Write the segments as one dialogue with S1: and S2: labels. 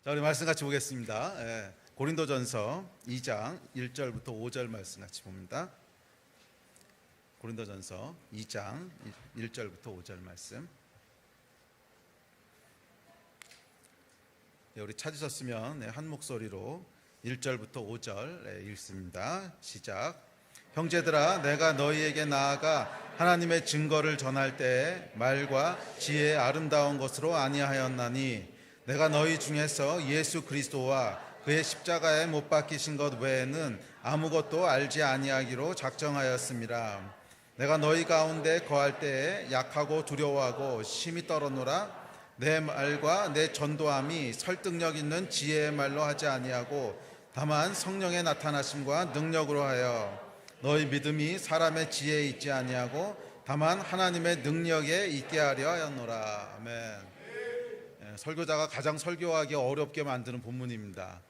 S1: 자, 우리 말씀 같이 보겠습니다. 고린도전서 2장 1절부터 5절 말씀 같이 봅니다. 고린도전서 2장 1절부터 5절 말씀. 우리 찾으셨으면 한 목소리로 1절부터 5절 읽습니다. 시작. 형제들아, 내가 너희에게 나아가 하나님의 증거를 전할 때에 말과 지혜의 아름다운 것으로 아니하였나니 내가 너희 중에서 예수 그리스도와 그의 십자가에 못 박히신 것 외에는 아무것도 알지 아니하기로 작정하였음이라. 내가 너희 가운데 거할 때에 약하고 두려워하고 심히 떨어노라. 내 말과 내 전도함이 설득력 있는 지혜의 말로 하지 아니하고 다만 성령의 나타나심과 능력으로 하여 너희 믿음이 사람의 지혜에 있지 아니하고 다만 하나님의 능력에 있게 하려 하였노라. 아멘. 설교자가 가장 설교하기 어렵게 만드는 본문입니다.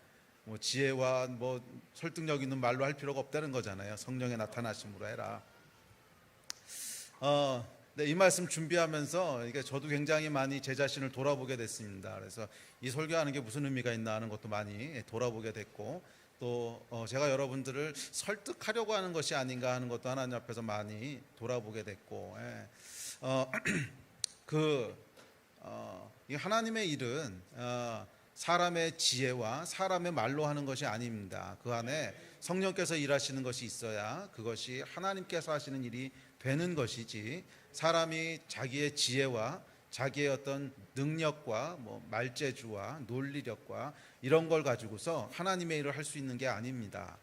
S1: 지혜와 설득력 있는 말로 할 필요가 없다는 거잖아요. 성령의 나타나심으로 해라. 이 말씀 준비하면서 저도 굉장히 많이 제 자신을 돌아보게 됐습니다. 그래서 이 설교하는 게 무슨 의미가 있나 하는 것도 많이 돌아보게 됐고, 또 제가 여러분들을 설득하려고 하는 것이 아닌가 하는 것도 하나님 앞에서 많이 돌아보게 됐고, 이 하나님의 일은 사람의 지혜와 사람의 말로 하는 것이 아닙니다. 그 안에 성령께서 일하시는 것이 있어야 그것이 하나님께서 하시는 일이 되는 것이지, 사람이 자기의 지혜와 자기의 어떤 능력과 말재주와 논리력과 이런 걸 가지고서 하나님의 일을 할 수 있는 게 아닙니다.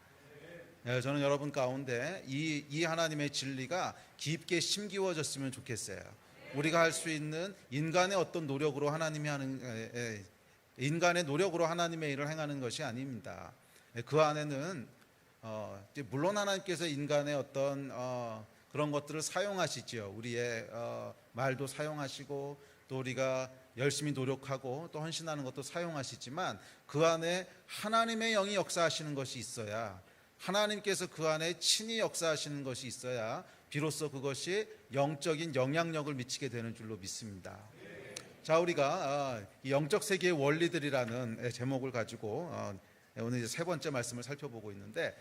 S1: 저는 여러분 가운데 이 하나님의 진리가 깊게 심기워졌으면 좋겠어요. 우리가 할 수 있는 인간의 어떤 노력으로 인간의 노력으로 하나님의 일을 행하는 것이 아닙니다. 그 안에는 물론 하나님께서 인간의 어떤 그런 것들을 사용하시죠. 우리의 말도 사용하시고 또 우리가 열심히 노력하고 또 헌신하는 것도 사용하시지만 그 안에 하나님의 영이 역사하시는 것이 있어야, 하나님께서 그 안에 친히 역사하시는 것이 있어야 비로소 그것이 영적인 영향력을 미치게 되는 줄로 믿습니다. 자, 우리가 이 영적 세계의 원리들이라는 제목을 가지고 오늘 이제 세 번째 말씀을 살펴보고 있는데,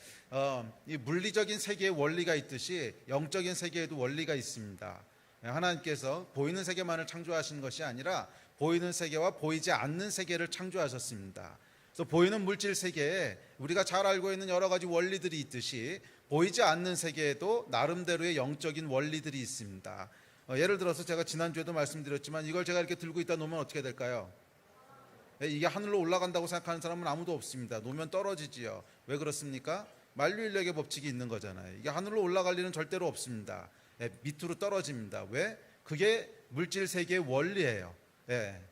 S1: 이 물리적인 세계의 원리가 있듯이 영적인 세계에도 원리가 있습니다. 하나님께서 보이는 세계만을 창조하신 것이 아니라 보이는 세계와 보이지 않는 세계를 창조하셨습니다. 그래서 보이는 물질 세계에 우리가 잘 알고 있는 여러 가지 원리들이 있듯이 보이지 않는 세계에도 나름대로의 영적인 원리들이 있습니다. 예를 들어서 제가 지난주에도 말씀드렸지만 이걸 제가 이렇게 들고 있다 놓으면 어떻게 될까요? 이게 하늘로 올라간다고 생각하는 사람은 아무도 없습니다. 놓으면 떨어지지요. 왜 그렇습니까? 만유인력의 법칙이 있는 거잖아요. 이게 하늘로 올라갈 일은 절대로 없습니다. 밑으로 떨어집니다. 왜? 그게 물질 세계의 원리예요.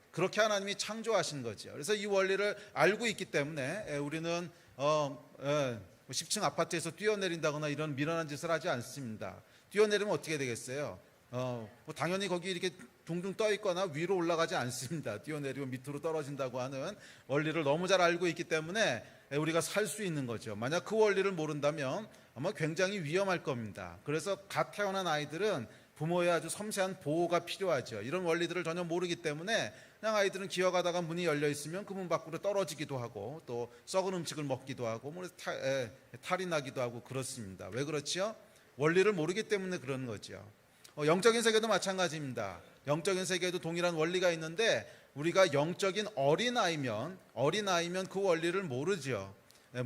S1: 그렇게 하나님이 창조하신 거죠. 그래서 이 원리를 알고 있기 때문에 우리는 10층 아파트에서 뛰어내린다거나 이런 미련한 짓을 하지 않습니다. 뛰어내리면 어떻게 되겠어요? 당연히 거기 이렇게 둥둥 떠 있거나 위로 올라가지 않습니다. 뛰어내리고 밑으로 떨어진다고 하는 원리를 너무 잘 알고 있기 때문에 우리가 살 수 있는 거죠. 만약 그 원리를 모른다면 아마 굉장히 위험할 겁니다. 그래서 갓 태어난 아이들은 부모의 아주 섬세한 보호가 필요하죠. 이런 원리들을 전혀 모르기 때문에 그냥 아이들은 기어가다가 문이 열려 있으면 그 문 밖으로 떨어지기도 하고 또 썩은 음식을 먹기도 하고 탈이 나기도 하고 그렇습니다. 왜 그렇지요? 원리를 모르기 때문에 그런 거죠. 영적인 세계도 마찬가지입니다. 영적인 세계에도 동일한 원리가 있는데 우리가 영적인 어린아이면 그 원리를 모르죠.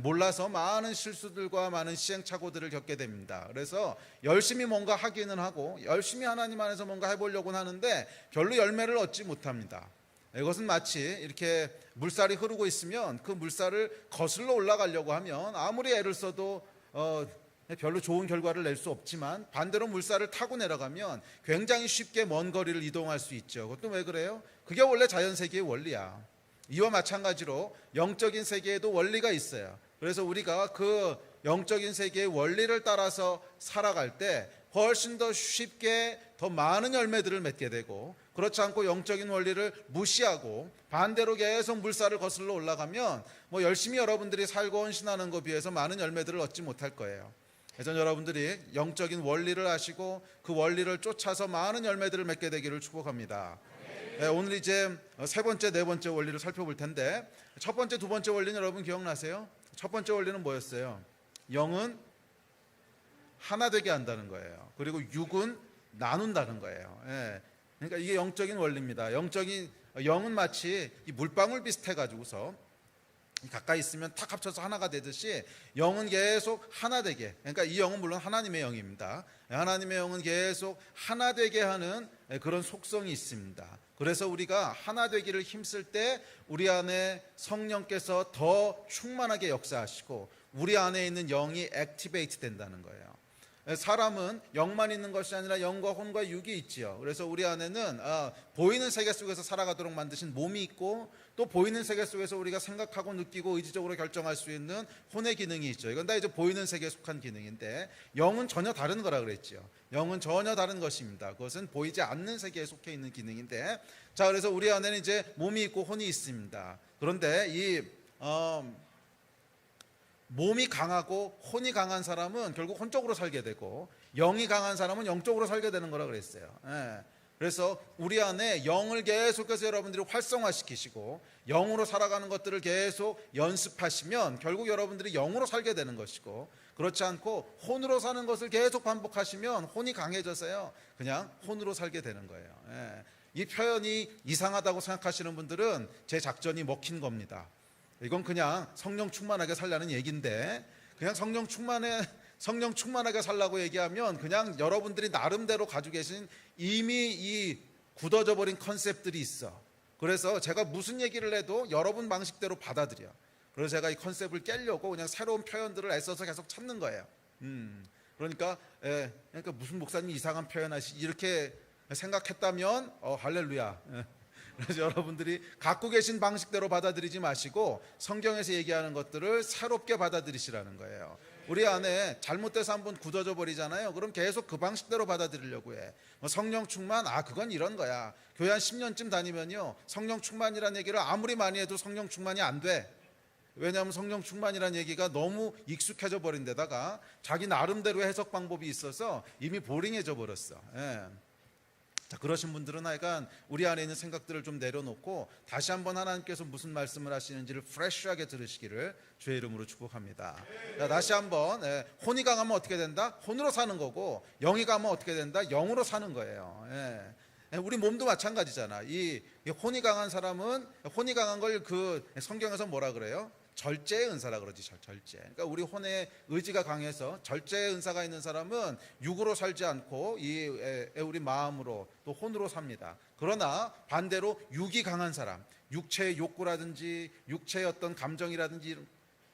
S1: 몰라서 많은 실수들과 많은 시행착오들을 겪게 됩니다. 그래서 열심히 뭔가 하기는 하고 열심히 하나님 안에서 뭔가 해보려고는 하는데 별로 열매를 얻지 못합니다. 이것은 마치 이렇게 물살이 흐르고 있으면 그 물살을 거슬러 올라가려고 하면 아무리 애를 써도 별로 좋은 결과를 낼 수 없지만 반대로 물살을 타고 내려가면 굉장히 쉽게 먼 거리를 이동할 수 있죠. 그것도 왜 그래요? 그게 원래 자연세계의 원리야. 이와 마찬가지로 영적인 세계에도 원리가 있어요. 그래서 우리가 그 영적인 세계의 원리를 따라서 살아갈 때 훨씬 더 쉽게 더 많은 열매들을 맺게 되고, 그렇지 않고 영적인 원리를 무시하고 반대로 계속 물살을 거슬러 올라가면 열심히 여러분들이 살고 헌신하는 것에 비해서 많은 열매들을 얻지 못할 거예요. 그래서 여러분들이 영적인 원리를 아시고 그 원리를 쫓아서 많은 열매들을 맺게 되기를 축복합니다. 오늘 이제 세 번째, 네 번째 원리를 살펴볼 텐데, 첫 번째, 두 번째 원리는 여러분 기억나세요? 첫 번째 원리는 뭐였어요? 영은 하나 되게 한다는 거예요. 그리고 육은 나눈다는 거예요. 그러니까 이게 영적인 원리입니다. 영은 마치 이 물방울 비슷해 가지고서 가까이 있으면 탁 합쳐서 하나가 되듯이 영은 계속 하나 되게, 그러니까 이 영은 물론 하나님의 영입니다. 하나님의 영은 계속 하나 되게 하는 그런 속성이 있습니다. 그래서 우리가 하나 되기를 힘쓸 때 우리 안에 성령께서 더 충만하게 역사하시고 우리 안에 있는 영이 액티베이트 된다는 거예요. 사람은 영만 있는 것이 아니라 영과 혼과 육이 있지요. 그래서 우리 안에는 보이는 세계 속에서 살아가도록 만드신 몸이 있고, 또 보이는 세계 속에서 우리가 생각하고 느끼고 의지적으로 결정할 수 있는 혼의 기능이 있죠. 이건 다 이제 보이는 세계에 속한 기능인데, 영은 전혀 다른 거라 그랬죠. 영은 전혀 다른 것입니다. 그것은 보이지 않는 세계에 속해 있는 기능인데, 자, 그래서 우리 안에는 이제 몸이 있고 혼이 있습니다. 그런데 이 몸이 강하고 혼이 강한 사람은 결국 혼적으로 살게 되고, 영이 강한 사람은 영적으로 살게 되는 거라 그랬어요. 그래서 우리 안에 영을 계속해서 여러분들이 활성화시키시고 영으로 살아가는 것들을 계속 연습하시면 결국 여러분들이 영으로 살게 되는 것이고, 그렇지 않고 혼으로 사는 것을 계속 반복하시면 혼이 강해져서요 그냥 혼으로 살게 되는 거예요. 이 표현이 이상하다고 생각하시는 분들은 제 작전이 먹힌 겁니다. 이건 그냥 성령 충만하게 살라는 얘기인데, 그냥 성령 충만하게 살라고 얘기하면 그냥 여러분들이 나름대로 가지고 계신 이미 이 굳어져 버린 컨셉들이 있어. 그래서 제가 무슨 얘기를 해도 여러분 방식대로 받아들여. 그래서 제가 이 컨셉을 깨려고 그냥 새로운 표현들을 애써서 계속 찾는 거예요. 그러니까 무슨 목사님이 이상한 표현하시 이렇게 생각했다면 할렐루야. 그래서 여러분들이 갖고 계신 방식대로 받아들이지 마시고 성경에서 얘기하는 것들을 새롭게 받아들이시라는 거예요. 우리 안에 잘못돼서 한번 굳어져 버리잖아요. 그럼 계속 그 방식대로 받아들이려고 해. 성령 충만, 그건 이런 거야. 교회 한 10년쯤 다니면요 성령 충만이라는 얘기를 아무리 많이 해도 성령 충만이 안 돼. 왜냐하면 성령 충만이라는 얘기가 너무 익숙해져 버린 데다가 자기 나름대로 해석 방법이 있어서 이미 보링해져 버렸어. 자, 그러신 분들은 하여간 우리 안에 있는 생각들을 좀 내려놓고 다시 한번 하나님께서 무슨 말씀을 하시는지를 프레쉬하게 들으시기를 주의 이름으로 축복합니다. 자, 다시 한번 혼이 강하면 어떻게 된다? 혼으로 사는 거고, 영이 강하면 어떻게 된다? 영으로 사는 거예요. 우리 몸도 마찬가지잖아. 이 혼이 강한 사람은 혼이 강한 걸 그 성경에서 뭐라 그래요? 절제의 은사라 그러지. 절제. 그러니까 우리 혼의 의지가 강해서 절제의 은사가 있는 사람은 육으로 살지 않고 우리 마음으로 또 혼으로 삽니다. 그러나 반대로 육이 강한 사람, 육체의 욕구라든지 육체의 어떤 감정이라든지,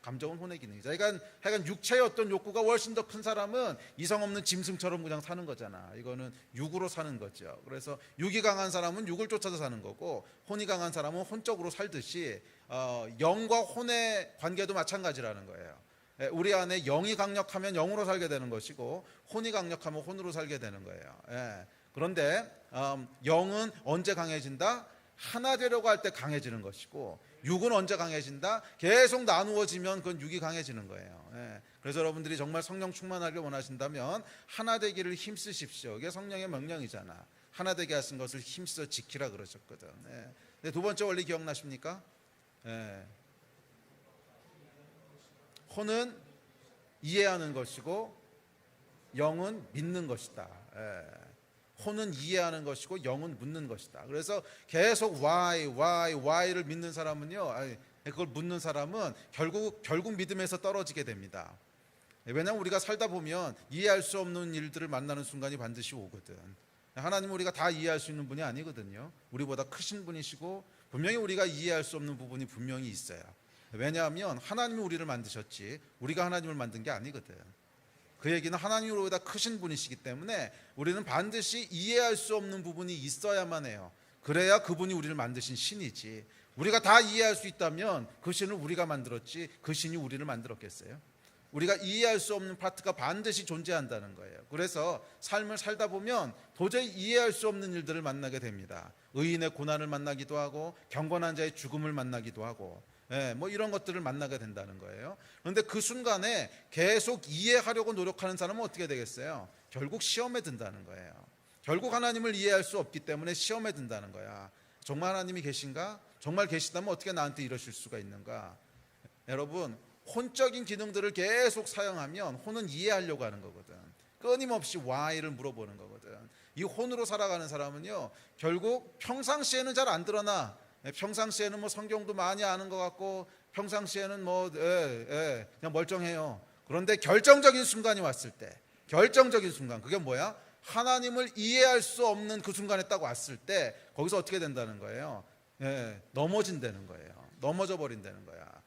S1: 감정은 혼의 기능이죠. 하여간 육체의 어떤 욕구가 훨씬 더 큰 사람은 이성 없는 짐승처럼 그냥 사는 거잖아. 이거는 육으로 사는 거죠. 그래서 육이 강한 사람은 육을 쫓아서 사는 거고, 혼이 강한 사람은 혼적으로 살듯이 영과 혼의 관계도 마찬가지라는 거예요. 우리 안에 영이 강력하면 영으로 살게 되는 것이고, 혼이 강력하면 혼으로 살게 되는 거예요. 그런데 영은 언제 강해진다? 하나 되려고 할 때 강해지는 것이고, 육은 언제 강해진다? 계속 나누어지면 그건 육이 강해지는 거예요. 그래서 여러분들이 정말 성령 충만하길 원하신다면 하나 되기를 힘쓰십시오. 이게 성령의 명령이잖아. 하나 되게 하신 것을 힘써 지키라 그러셨거든. 네, 두 번째 원리 기억나십니까? 혼은 이해하는 것이고 영은 믿는 것이다. 혼은 이해하는 것이고 영은 묻는 것이다. 그래서 계속 why를 믿는 사람은요, 그걸 묻는 사람은 결국 믿음에서 떨어지게 됩니다. 왜냐하면 우리가 살다 보면 이해할 수 없는 일들을 만나는 순간이 반드시 오거든. 하나님은 우리가 다 이해할 수 있는 분이 아니거든요. 우리보다 크신 분이시고 분명히 우리가 이해할 수 없는 부분이 분명히 있어요. 왜냐하면 하나님이 우리를 만드셨지 우리가 하나님을 만든 게 아니거든. 그 얘기는 하나님이 우리보다 크신 분이시기 때문에 우리는 반드시 이해할 수 없는 부분이 있어야만 해요. 그래야 그분이 우리를 만드신 신이지. 우리가 다 이해할 수 있다면 그 신을 우리가 만들었지 그 신이 우리를 만들었겠어요? 우리가 이해할 수 없는 파트가 반드시 존재한다는 거예요. 그래서 삶을 살다 보면 도저히 이해할 수 없는 일들을 만나게 됩니다. 의인의 고난을 만나기도 하고 경건한 자의 죽음을 만나기도 하고 이런 것들을 만나게 된다는 거예요. 그런데 그 순간에 계속 이해하려고 노력하는 사람은 어떻게 되겠어요? 결국 시험에 든다는 거예요. 결국 하나님을 이해할 수 없기 때문에 시험에 든다는 거야. 정말 하나님이 계신가? 정말 계시다면 어떻게 나한테 이러실 수가 있는가? 여러분, 혼적인 기능들을 계속 사용하면 혼은 이해하려고 하는 거거든. 끊임없이 why를 물어보는 거거든. 이 혼으로 살아가는 사람은요, 결국 평상시에는 잘 안 드러나. 평상시에는 뭐 성경도 많이 아는 것 같고, 평상시에는 뭐 그냥 멀쩡해요. 그런데 결정적인 순간이 왔을 때, 결정적인 순간, 그게 뭐야? 하나님을 이해할 수 없는 그 순간에 딱 왔을 때 거기서 어떻게 된다는 거예요? 넘어진다는 거예요. 넘어져 버린다는 거야.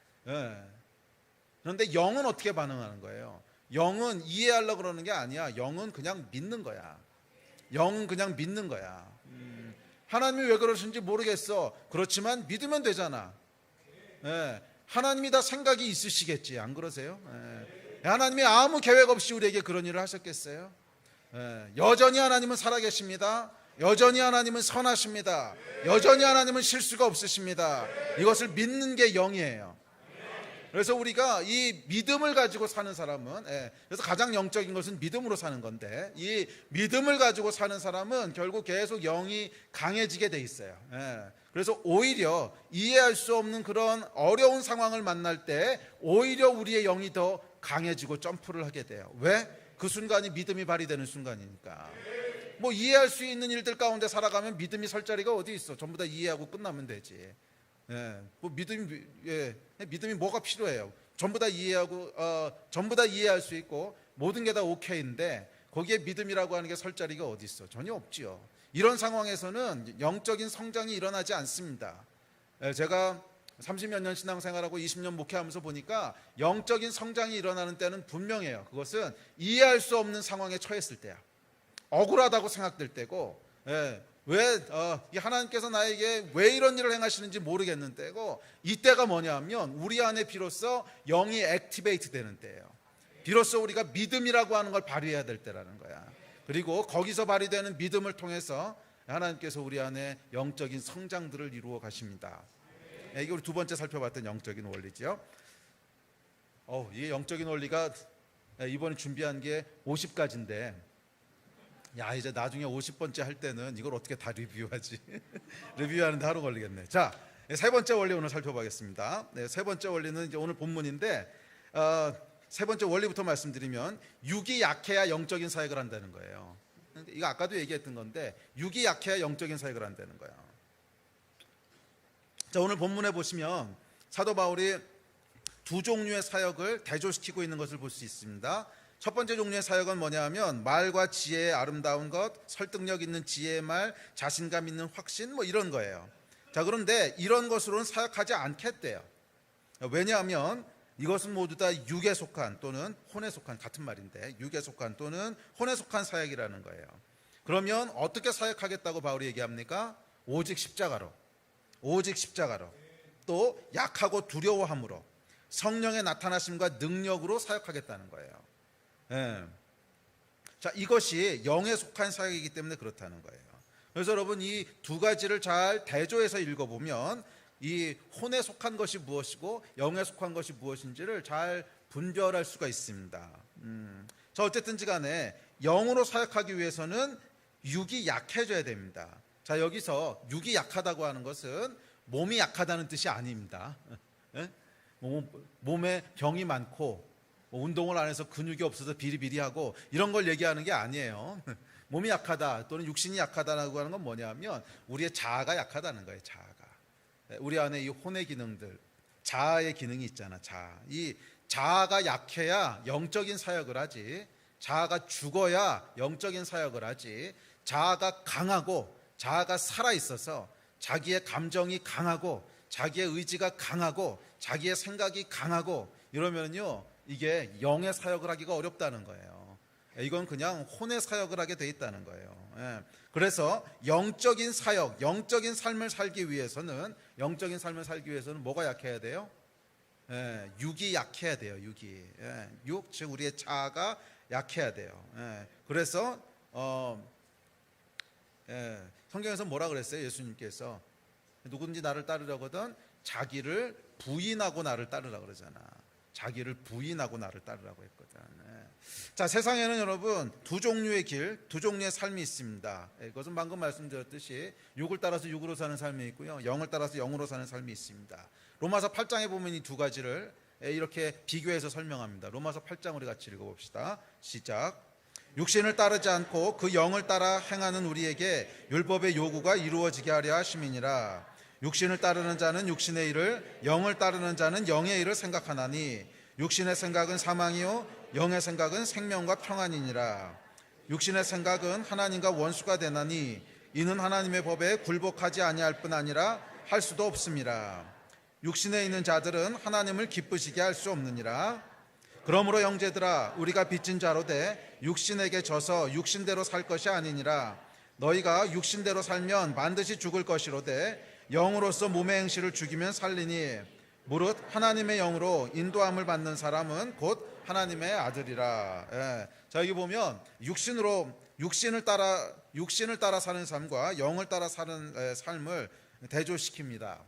S1: 그런데 영은 어떻게 반응하는 거예요? 영은 이해하려고 그러는 게 아니야. 영은 그냥 믿는 거야. 영은 그냥 믿는 거야. 하나님이 왜 그러신지 모르겠어. 그렇지만 믿으면 되잖아. 하나님이 다 생각이 있으시겠지. 안 그러세요? 하나님이 아무 계획 없이 우리에게 그런 일을 하셨겠어요? 여전히 하나님은 살아계십니다. 여전히 하나님은 선하십니다. 여전히 하나님은 실수가 없으십니다. 이것을 믿는 게 영이에요. 그래서 우리가 이 믿음을 가지고 사는 사람은, 그래서 가장 영적인 것은 믿음으로 사는 건데, 이 믿음을 가지고 사는 사람은 결국 계속 영이 강해지게 돼 있어요. 그래서 오히려 이해할 수 없는 그런 어려운 상황을 만날 때 오히려 우리의 영이 더 강해지고 점프를 하게 돼요. 왜? 그 순간이 믿음이 발휘되는 순간이니까. 뭐 이해할 수 있는 일들 가운데 살아가면 믿음이 설 자리가 어디 있어? 전부 다 이해하고 끝나면 되지. 뭐 믿음이 뭐가 필요해요? 전부 다 이해하고 전부 다 이해할 수 있고 모든 게 다 오케이인데 거기에 믿음이라고 하는 게 설 자리가 어디 있어? 전혀 없지요. 이런 상황에서는 영적인 성장이 일어나지 않습니다. 제가 30몇 년 신앙생활하고 20년 목회하면서 보니까 영적인 성장이 일어나는 때는 분명해요. 그것은 이해할 수 없는 상황에 처했을 때야. 억울하다고 생각될 때고, 왜 하나님께서 나에게 왜 이런 일을 행하시는지 모르겠는 때고, 이때가 뭐냐면 우리 안에 비로소 영이 액티베이트 되는 때예요. 비로소 우리가 믿음이라고 하는 걸 발휘해야 될 때라는 거야. 그리고 거기서 발휘되는 믿음을 통해서 하나님께서 우리 안에 영적인 성장들을 이루어 가십니다. 이게 우리 두 번째 살펴봤던 영적인 원리죠. 이게 영적인 원리가 이번에 준비한 게 50가지인데 이제 나중에 50번째 할 때는 이걸 어떻게 다 리뷰하지? 리뷰하는데 하루 걸리겠네. 자, 세 번째 원리 오늘 살펴보겠습니다. 세 번째 원리는 이제 오늘 본문인데 세 번째 원리부터 말씀드리면 육이 약해야 영적인 사역을 한다는 거예요. 이거 아까도 얘기했던 건데 육이 약해야 영적인 사역을 한다는 거예요. 자, 오늘 본문에 보시면 사도 바울이 두 종류의 사역을 대조시키고 있는 것을 볼 수 있습니다. 첫 번째 종류의 사역은 뭐냐 하면 말과 지혜의 아름다운 것, 설득력 있는 지혜의 말, 자신감 있는 확신 뭐 이런 거예요. 자, 그런데 이런 것으로는 사역하지 않겠대요. 왜냐하면 이것은 모두 다 육에 속한 또는 혼에 속한, 같은 말인데 육에 속한 또는 혼에 속한 사역이라는 거예요. 그러면 어떻게 사역하겠다고 바울이 얘기합니까? 오직 십자가로, 오직 십자가로, 또 약하고 두려워함으로, 성령의 나타나심과 능력으로 사역하겠다는 거예요. 자, 이것이 영에 속한 사역이기 때문에 그렇다는 거예요. 그래서 여러분 이 두 가지를 잘 대조해서 읽어보면 이 혼에 속한 것이 무엇이고 영에 속한 것이 무엇인지를 잘 분별할 수가 있습니다. 자, 어쨌든지 간에 영으로 사역하기 위해서는 육이 약해져야 됩니다. 자, 여기서 육이 약하다고 하는 것은 몸이 약하다는 뜻이 아닙니다. 몸에 병이 많고 운동을 안 해서 근육이 없어서 비리비리하고 이런 걸 얘기하는 게 아니에요. 몸이 약하다 또는 육신이 약하다라고 하는 건 뭐냐면 우리의 자아가 약하다는 거예요. 자아가. 우리 안에 이 혼의 기능들, 자아의 기능이 있잖아. 자아. 이 자아가 약해야 영적인 사역을 하지. 자아가 죽어야 영적인 사역을 하지. 자아가 강하고 자아가 살아있어서 자기의 감정이 강하고 자기의 의지가 강하고 자기의 생각이 강하고 이러면요 이게 영의 사역을 하기가 어렵다는 거예요. 이건 그냥 혼의 사역을 하게 돼 있다는 거예요. 그래서 영적인 사역, 영적인 삶을 살기 위해서는 뭐가 약해야 돼요? 육이 약해야 돼요. 육이. 육, 즉 우리의 자아가 약해야 돼요. 그래서 성경에서 뭐라 그랬어요? 예수님께서 누구든지 나를 따르려거든 자기를 부인하고 나를 따르라 그러잖아. 자기를 부인하고 나를 따르라고 했거든. 자, 세상에는 여러분 두 종류의 길, 두 종류의 삶이 있습니다. 그것은 방금 말씀드렸듯이 육을 따라서 육으로 사는 삶이 있고요, 영을 따라서 영으로 사는 삶이 있습니다. 로마서 8장에 보면 이 두 가지를 이렇게 비교해서 설명합니다. 로마서 8장 우리 같이 읽어봅시다. 시작. 육신을 따르지 않고 그 영을 따라 행하는 우리에게 율법의 요구가 이루어지게 하려 하심이니라. 육신을 따르는 자는 육신의 일을, 영을 따르는 자는 영의 일을 생각하나니 육신의 생각은 사망이요 영의 생각은 생명과 평안이니라. 육신의 생각은 하나님과 원수가 되나니 이는 하나님의 법에 굴복하지 아니할 뿐 아니라 할 수도 없음이라. 육신에 있는 자들은 하나님을 기쁘시게 할 수 없느니라. 그러므로 형제들아, 우리가 빚진 자로 돼 육신에게 져서 육신대로 살 것이 아니니라. 너희가 육신대로 살면 반드시 죽을 것이로되 영으로서 몸의 행실을 죽이면 살리니 무릇 하나님의 영으로 인도함을 받는 사람은 곧 하나님의 아들이라. 예. 자, 여기 보면 육신을 따라 사는 삶과 영을 따라 사는 삶을 대조시킵니다.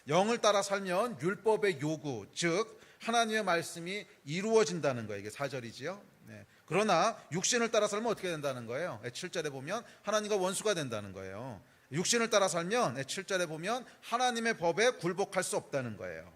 S1: 영을 따라 살면 율법의 요구, 즉 하나님의 말씀이 이루어진다는 거예요. 이게 4절이지요. 네. 그러나 육신을 따라 살면 어떻게 된다는 거예요? 7절에 보면 하나님과 원수가 된다는 거예요. 육신을 따라 살면 7절에 보면 하나님의 법에 굴복할 수 없다는 거예요.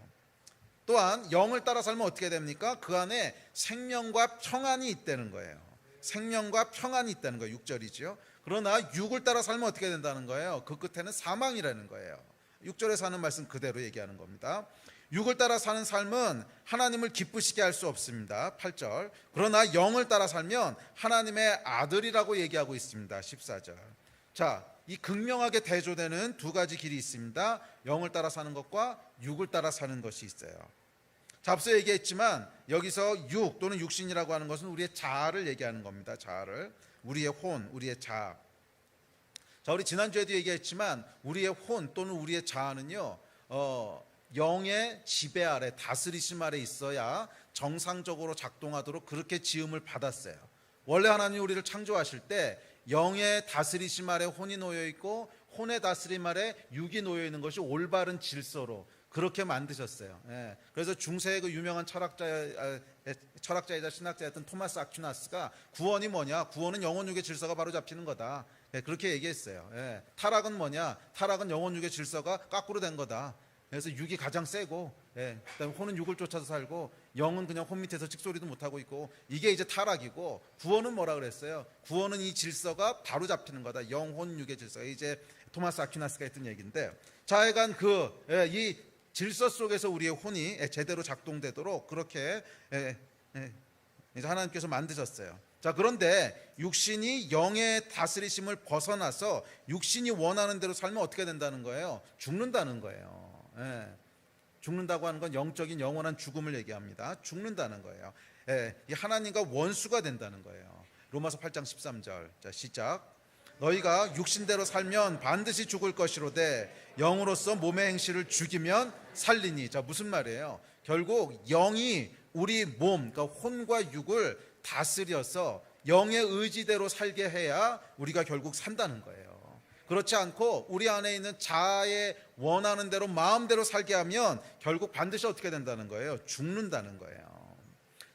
S1: 또한 영을 따라 살면 어떻게 됩니까? 그 안에 생명과 평안이 있다는 거예요. 생명과 평안이 있다는 거예요. 6절이죠. 그러나 육을 따라 살면 어떻게 된다는 거예요? 그 끝에는 사망이라는 거예요. 6절에 사는 말씀 그대로 얘기하는 겁니다. 육을 따라 사는 삶은 하나님을 기쁘시게 할 수 없습니다. 8절. 그러나 영을 따라 살면 하나님의 아들이라고 얘기하고 있습니다. 14절. 자, 이 극명하게 대조되는 두 가지 길이 있습니다. 영을 따라 사는 것과 육을 따라 사는 것이 있어요. 자, 앞서 얘기했지만 여기서 육 또는 육신이라고 하는 것은 우리의 자아를 얘기하는 겁니다. 자아를. 우리의 혼, 우리의 자아. 자, 우리 지난주에도 얘기했지만 우리의 혼 또는 우리의 자아는요, 영의 지배 아래, 다스리심 아래 있어야 정상적으로 작동하도록 그렇게 지음을 받았어요. 원래 하나님이 우리를 창조하실 때 영의 다스리심 아래 혼이 놓여 있고 혼의 다스림 아래 육이 놓여 있는 것이 올바른 질서로 그렇게 만드셨어요. 예. 그래서 중세의 그 유명한 철학자이자 신학자였던 토마스 아퀴나스가 구원이 뭐냐? 구원은 영혼 육의 질서가 바로 잡히는 거다. 예, 그렇게 얘기했어요. 예. 타락은 뭐냐? 타락은 영혼 육의 질서가 거꾸로 된 거다. 그래서 육이 가장 세고, 예, 그다음에 혼은 육을 쫓아서 살고 영은 그냥 혼 밑에서 찍소리도 못하고 있고, 이게 이제 타락이고, 구원은 뭐라 그랬어요? 구원은 이 질서가 바로 잡히는 거다. 영, 혼, 육의 질서가. 이제 토마스 아퀴나스가 했던 얘기인데, 자, 하여간 이 질서 속에서 우리의 혼이 제대로 작동되도록 그렇게 이제 하나님께서 만드셨어요. 자, 그런데 육신이 영의 다스리심을 벗어나서 육신이 원하는 대로 살면 어떻게 된다는 거예요? 죽는다는 거예요. 예. 죽는다고 하는 건 영적인 영원한 죽음을 얘기합니다. 죽는다는 거예요. 예. 이 하나님과 원수가 된다는 거예요. 로마서 8장 13절. 자, 시작. 너희가 육신대로 살면 반드시 죽을 것이로되 영으로서 몸의 행실을 죽이면 살리니. 자, 무슨 말이에요? 결국 영이 우리 몸, 그러니까 혼과 육을 다스려서 영의 의지대로 살게 해야 우리가 결국 산다는 거예요. 그렇지 않고 우리 안에 있는 자아의 원하는 대로 마음대로 살게 하면 결국 반드시 어떻게 된다는 거예요? 죽는다는 거예요.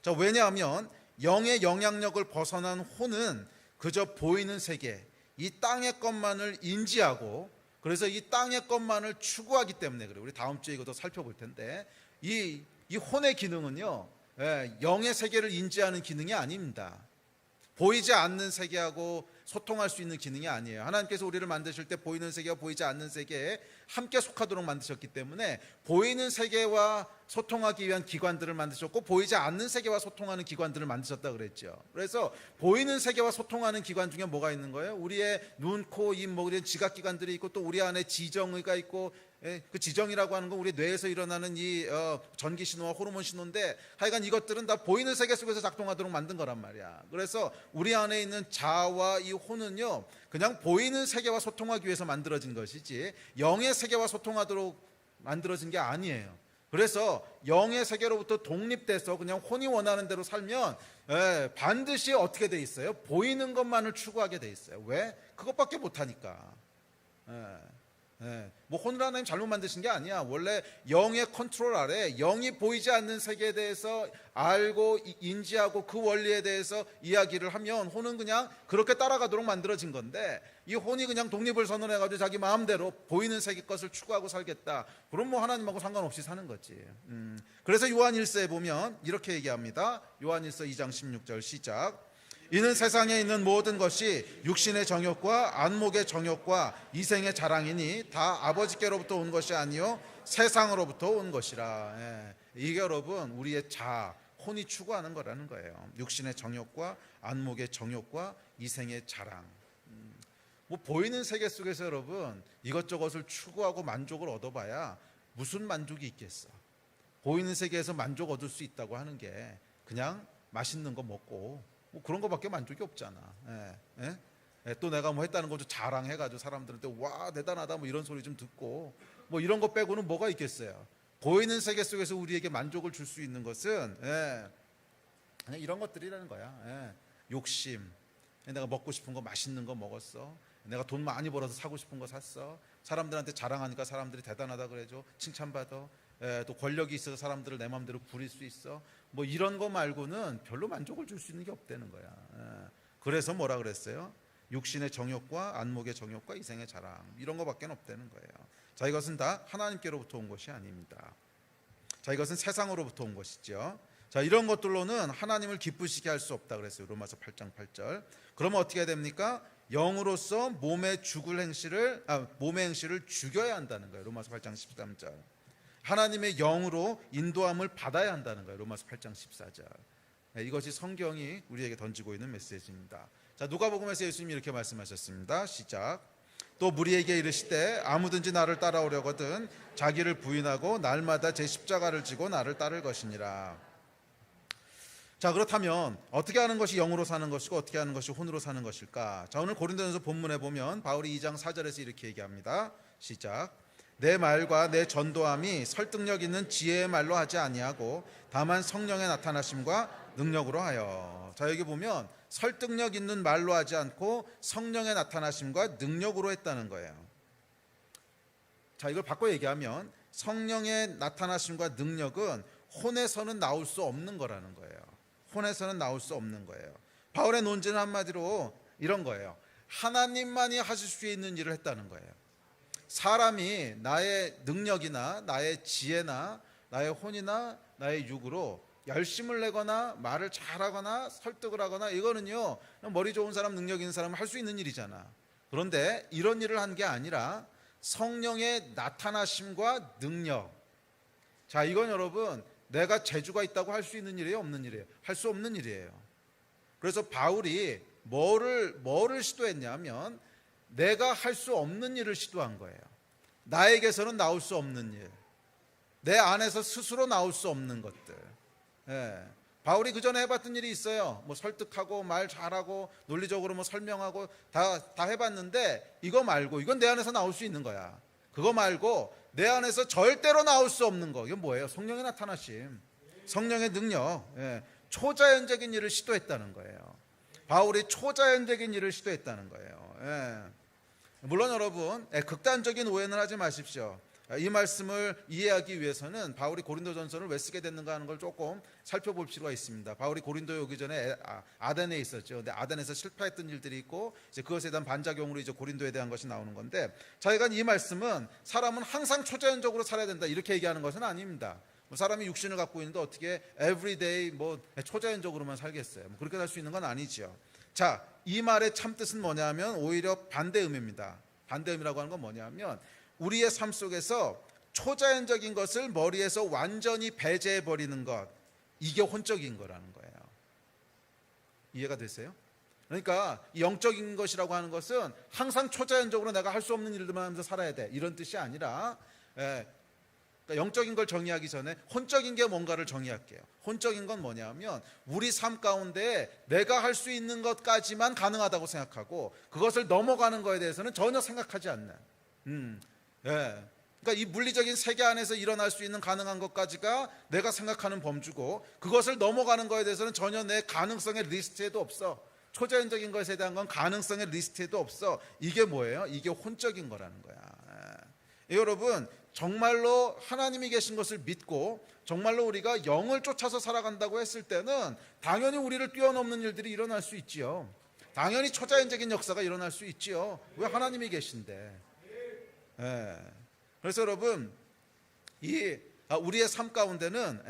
S1: 자, 왜냐하면 영의 영향력을 벗어난 혼은 그저 보이는 세계, 이 땅의 것만을 인지하고, 그래서 이 땅의 것만을 추구하기 때문에 그래요. 우리 다음 주에 이것도 살펴볼 텐데, 이 혼의 기능은요, 영의 세계를 인지하는 기능이 아닙니다. 보이지 않는 세계하고 소통할 수 있는 기능이 아니에요. 하나님께서 우리를 만드실 때 보이는 세계와 보이지 않는 세계에 함께 속하도록 만드셨기 때문에 보이는 세계와 소통하기 위한 기관들을 만드셨고, 보이지 않는 세계와 소통하는 기관들을 만드셨다 그랬죠. 그래서 보이는 세계와 소통하는 기관 중에 뭐가 있는 거예요? 우리의 눈, 코, 입, 목 이런 지각기관들이 있고, 또 우리 안에 지정의가 있고, 그 지정이라고 하는 건 우리 뇌에서 일어나는 이 전기 신호와 호르몬 신호인데, 하여간 이것들은 다 보이는 세계 속에서 작동하도록 만든 거란 말이야. 그래서 우리 안에 있는 자아와 이 혼은요, 그냥 보이는 세계와 소통하기 위해서 만들어진 것이지 영의 세계와 소통하도록 만들어진 게 아니에요. 그래서 영의 세계로부터 독립돼서 그냥 혼이 원하는 대로 살면 반드시 어떻게 돼 있어요? 보이는 것만을 추구하게 돼 있어요. 왜? 그것밖에 못하니까. 뭐 혼을 하나님 잘못 만드신 게 아니야. 원래 영의 컨트롤 아래 영이 보이지 않는 세계에 대해서 알고 인지하고 그 원리에 대해서 이야기를 하면 혼은 그냥 그렇게 따라가도록 만들어진 건데, 이 혼이 그냥 독립을 선언해가지고 자기 마음대로 보이는 세계 것을 추구하고 살겠다. 그럼 뭐 하나님하고 상관없이 사는 거지. 그래서 요한 1서에 보면 이렇게 얘기합니다. 요한 1서 2장 16절 시작. 이는 세상에 있는 모든 것이 육신의 정욕과 안목의 정욕과 이생의 자랑이니 다 아버지께로부터 온 것이 아니요 세상으로부터 온 것이라. 이게 여러분 우리의 자아, 혼이 추구하는 거라는 거예요. 육신의 정욕과 안목의 정욕과 이생의 자랑. 뭐 보이는 세계 속에서 여러분 이것저것을 추구하고 만족을 얻어봐야 무슨 만족이 있겠어. 보이는 세계에서 만족 얻을 수 있다고 하는 게 그냥 맛있는 거 먹고 뭐 그런 거밖에 만족이 없잖아. 또 내가 뭐 했다는 거 좀 자랑해가지고 사람들한테 와 대단하다 뭐 이런 소리 좀 듣고 뭐 이런 거 빼고는 뭐가 있겠어요. 보이는 세계 속에서 우리에게 만족을 줄 수 있는 것은 그냥 이런 것들이라는 거야. 욕심, 내가 먹고 싶은 거 맛있는 거 먹었어, 내가 돈 많이 벌어서 사고 싶은 거 샀어, 사람들한테 자랑하니까 사람들이 대단하다 그래줘, 칭찬받아, 또 권력이 있어서 사람들을 내 마음대로 부릴 수 있어. 뭐 이런 거 말고는 별로 만족을 줄 수 있는 게 없다는 거야. 그래서 뭐라 그랬어요? 육신의 정욕과 안목의 정욕과 이생의 자랑, 이런 거밖에 없다는 거예요. 자, 이것은 다 하나님께로부터 온 것이 아닙니다. 자, 이것은 세상으로부터 온 것이죠. 자, 이런 것들로는 하나님을 기쁘시게 할 수 없다 그랬어요. 로마서 8장 8절. 그러면 어떻게 해야 됩니까? 영으로서 몸의 행실을 죽여야 한다는 거예요. 로마서 8장 13절. 하나님의 영으로 인도함을 받아야 한다는 거예요. 로마서 8장 14절. 이것이 성경이 우리에게 던지고 있는 메시지입니다. 자, 누가복음에서 예수님이 이렇게 말씀하셨습니다. 시작. 또 무리에게 이르시되 아무든지 나를 따라오려거든 자기를 부인하고 날마다 제 십자가를 지고 나를 따를 것이니라. 자, 그렇다면 어떻게 하는 것이 영으로 사는 것이고 어떻게 하는 것이 혼으로 사는 것일까? 자, 오늘 고린도전서 본문에 보면 바울이 2장 4절에서 이렇게 얘기합니다. 시작. 내 말과 내 전도함이 설득력 있는 지혜의 말로 하지 아니하고 다만 성령의 나타나심과 능력으로 하여. 자, 여기 보면 설득력 있는 말로 하지 않고 성령의 나타나심과 능력으로 했다는 거예요. 자, 이걸 바꿔 얘기하면 성령의 나타나심과 능력은 혼에서는 나올 수 없는 거라는 거예요. 혼에서는 나올 수 없는 거예요. 바울의 논지는 한마디로 이런 거예요. 하나님만이 하실 수 있는 일을 했다는 거예요. 사람이 나의 능력이나 나의 지혜나 나의 혼이나 나의 육으로 열심을 내거나 말을 잘하거나 설득을 하거나 이거는요 머리 좋은 사람, 능력 있는 사람은 할 수 있는 일이잖아. 그런데 이런 일을 한 게 아니라 성령의 나타나심과 능력. 자, 이건 여러분 내가 재주가 있다고 할 수 있는 일이에요, 없는 일이에요? 할 수 없는 일이에요. 그래서 바울이 뭐를 시도했냐면 내가 할 수 없는 일을 시도한 거예요. 나에게서는 나올 수 없는 일, 내 안에서 스스로 나올 수 없는 것들. 바울이 그 전에 해봤던 일이 있어요. 뭐 설득하고 말 잘하고 논리적으로 뭐 설명하고 다 해봤는데 이거 말고, 이건 내 안에서 나올 수 있는 거야. 그거 말고 내 안에서 절대로 나올 수 없는 거, 이건 뭐예요? 성령의 나타나심, 성령의 능력. 초자연적인 일을 시도했다는 거예요. 바울이 초자연적인 일을 시도했다는 거예요. 물론 여러분 극단적인 오해는 하지 마십시오. 이 말씀을 이해하기 위해서는 바울이 고린도전서를 왜 쓰게 됐는가 하는 걸 조금 살펴볼 필요가 있습니다. 바울이 고린도에 오기 전에 아덴에 있었죠. 근데 아덴에서 실패했던 일들이 있고 이제 그것에 대한 반작용으로 이제 고린도에 대한 것이 나오는 건데, 자기가 이 말씀은 사람은 항상 초자연적으로 살아야 된다 이렇게 얘기하는 것은 아닙니다. 사람이 육신을 갖고 있는데 어떻게 everyday 뭐 초자연적으로만 살겠어요? 뭐 그렇게 살 수 있는 건 아니죠. 자, 이 말의 참뜻은 뭐냐면 오히려 반대의미입니다. 반대의미라고 하는 건 뭐냐면 우리의 삶 속에서 초자연적인 것을 머리에서 완전히 배제해버리는 것, 이게 혼적인 거라는 거예요. 이해가 되세요? 그러니까 영적인 것이라고 하는 것은 항상 초자연적으로 내가 할 수 없는 일들만 하면서 살아야 돼, 이런 뜻이 아니라 그러니까 영적인 걸 정의하기 전에 혼적인 게 뭔가를 정의할게요. 혼적인 건 뭐냐면 우리 삶 가운데 내가 할 수 있는 것까지만 가능하다고 생각하고 그것을 넘어가는 거에 대해서는 전혀 생각하지 않는. 그러니까 이 물리적인 세계 안에서 일어날 수 있는 가능한 것까지가 내가 생각하는 범주고 그것을 넘어가는 거에 대해서는 전혀 내 가능성의 리스트에도 없어. 초자연적인 것에 대한 건 가능성의 리스트에도 없어. 이게 뭐예요? 이게 혼적인 거라는 거야. 여러분, 정말로 하나님이 계신 것을 믿고 정말로 우리가 영을 쫓아서 살아간다고 했을 때는 당연히 우리를 뛰어넘는 일들이 일어날 수 있지요. 당연히 초자연적인 역사가 일어날 수 있지요. 왜? 하나님이 계신데. 예. 그래서 여러분, 우리의 삶 가운데는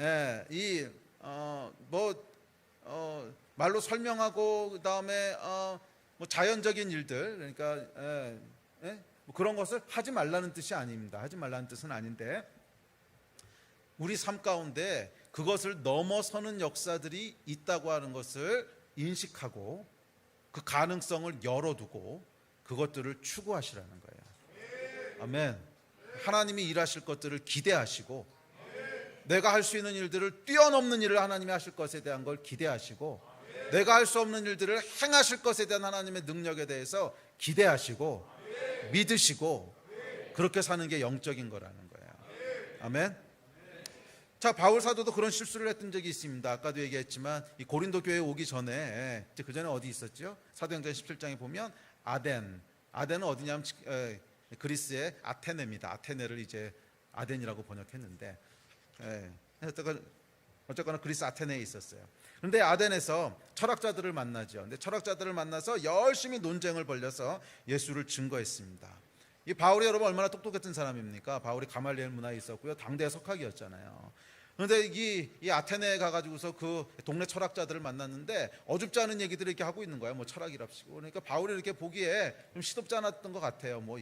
S1: 말로 설명하고 그다음에 뭐 자연적인 일들, 그러니까 뭐 그런 것을 하지 말라는 뜻이 아닙니다. 하지 말라는 뜻은 아닌데, 우리 삶 가운데 그것을 넘어서는 역사들이 있다고 하는 것을 인식하고 그 가능성을 열어두고 그것들을 추구하시라는 거예요. 아멘. 하나님이 일하실 것들을 기대하시고, 내가 할 수 있는 일들을 뛰어넘는 일을 하나님이 하실 것에 대한 걸 기대하시고, 내가 할 수 없는 일들을 행하실 것에 대한 하나님의 능력에 대해서 기대하시고 믿으시고, 그렇게 사는 게 영적인 거라는 거예요. 아멘. 자, 바울 사도도 그런 실수를 했던 적이 있습니다. 아까도 얘기했지만 이 고린도 교회에 오기 전에, 그 전에 어디 있었죠? 사도행전 17장에 보면 아덴은 어디냐면 그리스의 아테네입니다. 아테네를 이제 아덴이라고 번역했는데, 어쨌거나 그리스 아테네에 있었어요. 그런데 아덴에서 철학자들을 만나죠. 근데 철학자들을 만나서 열심히 논쟁을 벌여서 예수를 증거했습니다. 이 바울이 여러분 얼마나 똑똑했던 사람입니까? 바울이 가말리엘 문화에 있었고요, 당대 석학이었잖아요. 그런데 이 아테네에 가가지고서 그 동네 철학자들을 만났는데 어줍지 않은 얘기들을 이렇게 하고 있는 거예요. 뭐 철학이랍시고. 그러니까 바울이 이렇게 보기에 좀 시덥지 않았던 것 같아요. 뭐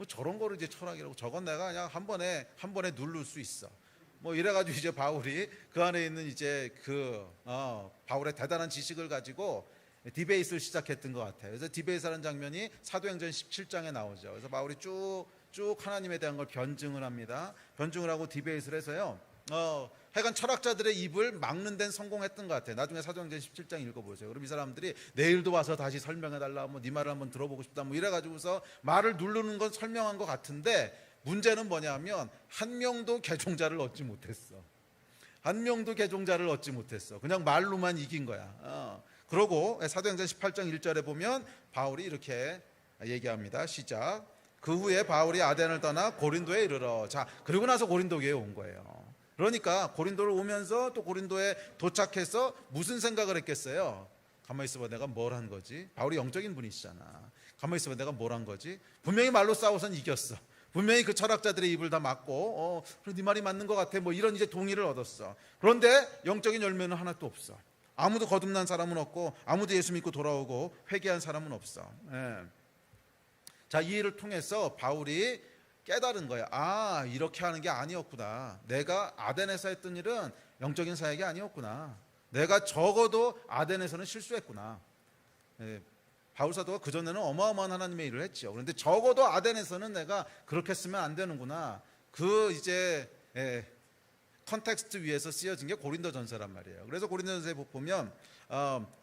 S1: 저런 거를 이제 철학이라고, 저건 내가 그냥 한 번에 누를 수 있어. 뭐 이래가지고 이제 바울이 그 안에 있는 이제 바울의 대단한 지식을 가지고 디베이트를 시작했던 것 같아요. 그래서 디베이트하는 장면이 사도행전 17장에 나오죠. 그래서 바울이 쭉 하나님에 대한 걸 변증을 합니다. 변증을 하고 디베이트를 해서요, 하여간 철학자들의 입을 막는 데는 성공했던 것 같아요. 나중에 사도행전 17장 읽어보세요. 그럼 이 사람들이 내일도 와서 다시 설명해달라, 뭐 네 말을 한번 들어보고 싶다, 뭐 이래가지고서 말을 누르는 건 설명한 것 같은데, 문제는 뭐냐면 한 명도 개종자를 얻지 못했어. 한 명도 개종자를 얻지 못했어. 그냥 말로만 이긴 거야. 그러고 사도행전 18장 1절에 보면 바울이 이렇게 얘기합니다. 시작. 그 후에 바울이 아덴을 떠나 고린도에 이르러. 자, 그리고 나서 고린도 교회에 온 거예요. 그러니까 고린도를 오면서 또 고린도에 도착해서 무슨 생각을 했겠어요? 가만히 있어봐, 내가 뭘 한 거지? 바울이 영적인 분이시잖아. 가만히 있어봐, 내가 뭘 한 거지? 분명히 말로 싸워선 이겼어. 분명히 그 철학자들의 입을 다 막고, 그래, 네 말이 맞는 것 같아, 뭐 이런 이제 동의를 얻었어. 그런데 영적인 열매는 하나도 없어. 아무도 거듭난 사람은 없고, 아무도 예수 믿고 돌아오고 회개한 사람은 없어. 자, 이 일을 통해서 바울이 깨달은 거야. 이렇게 하는 게 아니었구나. 내가 아덴에서 했던 일은 영적인 사역이 아니었구나. 내가 적어도 아덴에서는 실수했구나. 바울 사도가 그전에는 어마어마한 하나님의 일을 했죠. 그런데 적어도 아덴에서는 내가 그렇게 쓰면 안 되는구나. 컨텍스트 위에서 쓰여진 게 고린도전서란 말이에요. 그래서 고린도전서에 보면